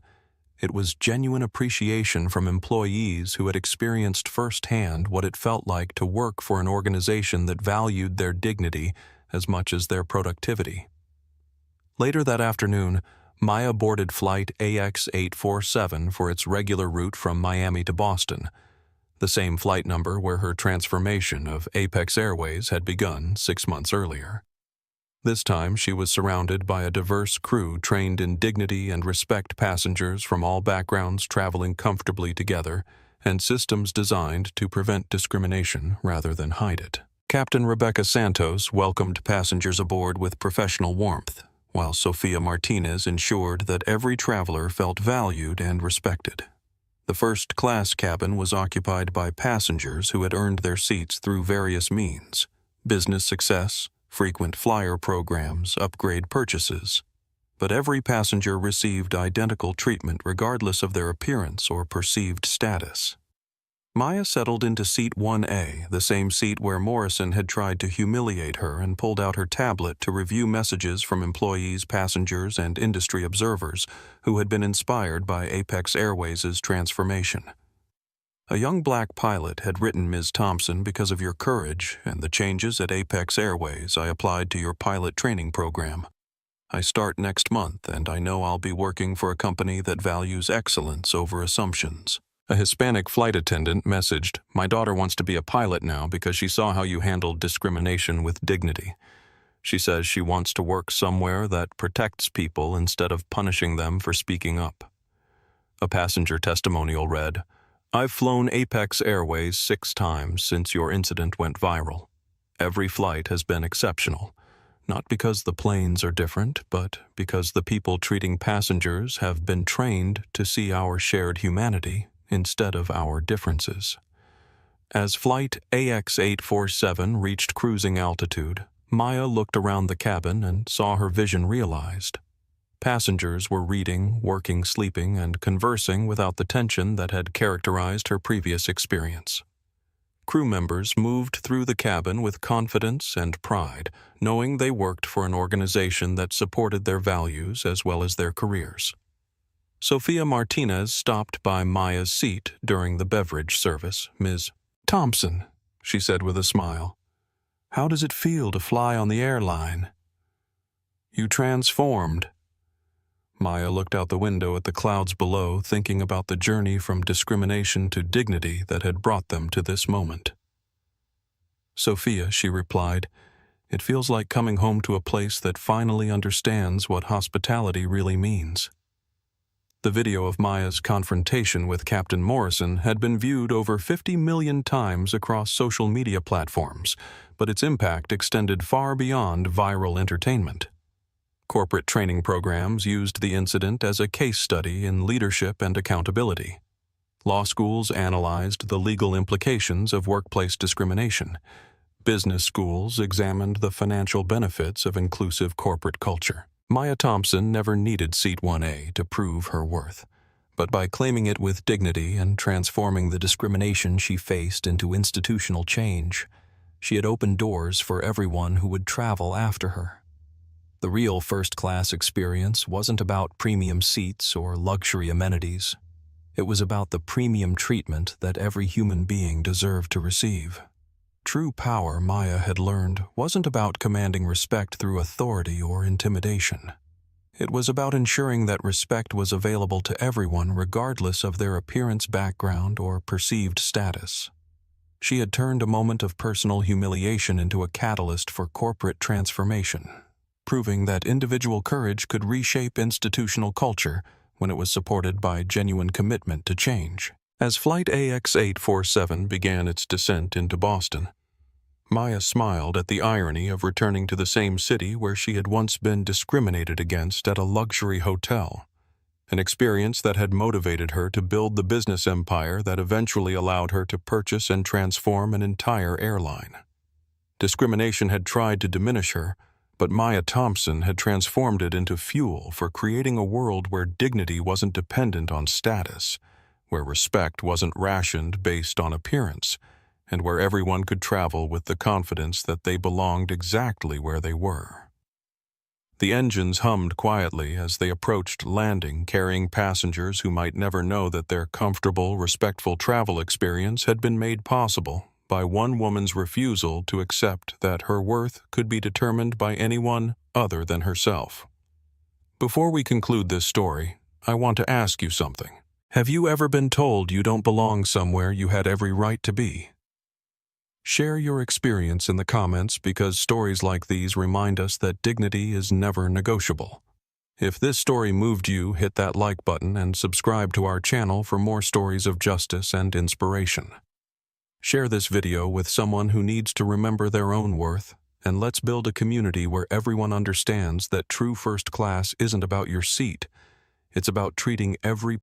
it was genuine appreciation from employees who had experienced firsthand what it felt like to work for an organization that valued their dignity as much as their productivity. Later that afternoon, Maya boarded Flight AX847 for its regular route from Miami to Boston, the same flight number where her transformation of Apex Airways had begun 6 months earlier. This time, she was surrounded by a diverse crew trained in dignity and respect passengers from all backgrounds traveling comfortably together, and systems designed to prevent discrimination rather than hide it. Captain Rebecca Santos welcomed passengers aboard with professional warmth, while Sofia Martinez ensured that every traveler felt valued and respected. The first-class cabin was occupied by passengers who had earned their seats through various means: business success, frequent flyer programs, upgrade purchases. But every passenger received identical treatment regardless of their appearance or perceived status. Maya settled into seat 1A, the same seat where Morrison had tried to humiliate her, and pulled out her tablet to review messages from employees, passengers, and industry observers who had been inspired by Apex Airways' transformation. A young black pilot had written Ms. Thompson because of your courage and the changes at Apex Airways. I applied to your pilot training program. I start next month, and I know I'll be working for a company that values excellence over assumptions. A Hispanic flight attendant messaged, "My daughter wants to be a pilot now because she saw how you handled discrimination with dignity. She says she wants to work somewhere that protects people instead of punishing them for speaking up." A passenger testimonial read, "I've flown Apex Airways 6 times since your incident went viral. Every flight has been exceptional. Not because the planes are different, but because the people treating passengers have been trained to see our shared humanity instead of our differences." As Flight AX847 reached cruising altitude, Maya looked around the cabin and saw her vision realized. Passengers were reading, working, sleeping, and conversing without the tension that had characterized her previous experience. Crew members moved through the cabin with confidence and pride, knowing they worked for an organization that supported their values as well as their careers. Sofia Martinez stopped by Maya's seat during the beverage service. "Ms. Thompson," she said with a smile, "how does it feel to fly on the airline?" "You transformed." Maya looked out the window at the clouds below, thinking about the journey from discrimination to dignity that had brought them to this moment. "Sophia," she replied, "it feels like coming home to a place that finally understands what hospitality really means." The video of Maya's confrontation with Captain Morrison had been viewed over 50 million times across social media platforms, but its impact extended far beyond viral entertainment. Corporate training programs used the incident as a case study in leadership and accountability. Law schools analyzed the legal implications of workplace discrimination. Business schools examined the financial benefits of inclusive corporate culture. Maya Thompson never needed Seat 1A to prove her worth, but by claiming it with dignity and transforming the discrimination she faced into institutional change, she had opened doors for everyone who would travel after her. The real first-class experience wasn't about premium seats or luxury amenities. It was about the premium treatment that every human being deserved to receive. True power, Maya had learned, wasn't about commanding respect through authority or intimidation. It was about ensuring that respect was available to everyone regardless of their appearance, background, or perceived status. She had turned a moment of personal humiliation into a catalyst for corporate transformation, proving that individual courage could reshape institutional culture when it was supported by genuine commitment to change. As Flight AX847 began its descent into Boston, Maya smiled at the irony of returning to the same city where she had once been discriminated against at a luxury hotel, an experience that had motivated her to build the business empire that eventually allowed her to purchase and transform an entire airline. Discrimination had tried to diminish her, but Maya Thompson had transformed it into fuel for creating a world where dignity wasn't dependent on status, where respect wasn't rationed based on appearance, and where everyone could travel with the confidence that they belonged exactly where they were. The engines hummed quietly as they approached landing, carrying passengers who might never know that their comfortable, respectful travel experience had been made possible by one woman's refusal to accept that her worth could be determined by anyone other than herself. Before we conclude this story, I want to ask you something. Have you ever been told you don't belong somewhere you had every right to be? Share your experience in the comments because stories like these remind us that dignity is never negotiable. If this story moved you, hit that like button and subscribe to our channel for more stories of justice and inspiration. Share this video with someone who needs to remember their own worth, and let's build a community where everyone understands that true first class isn't about your seat. It's about treating every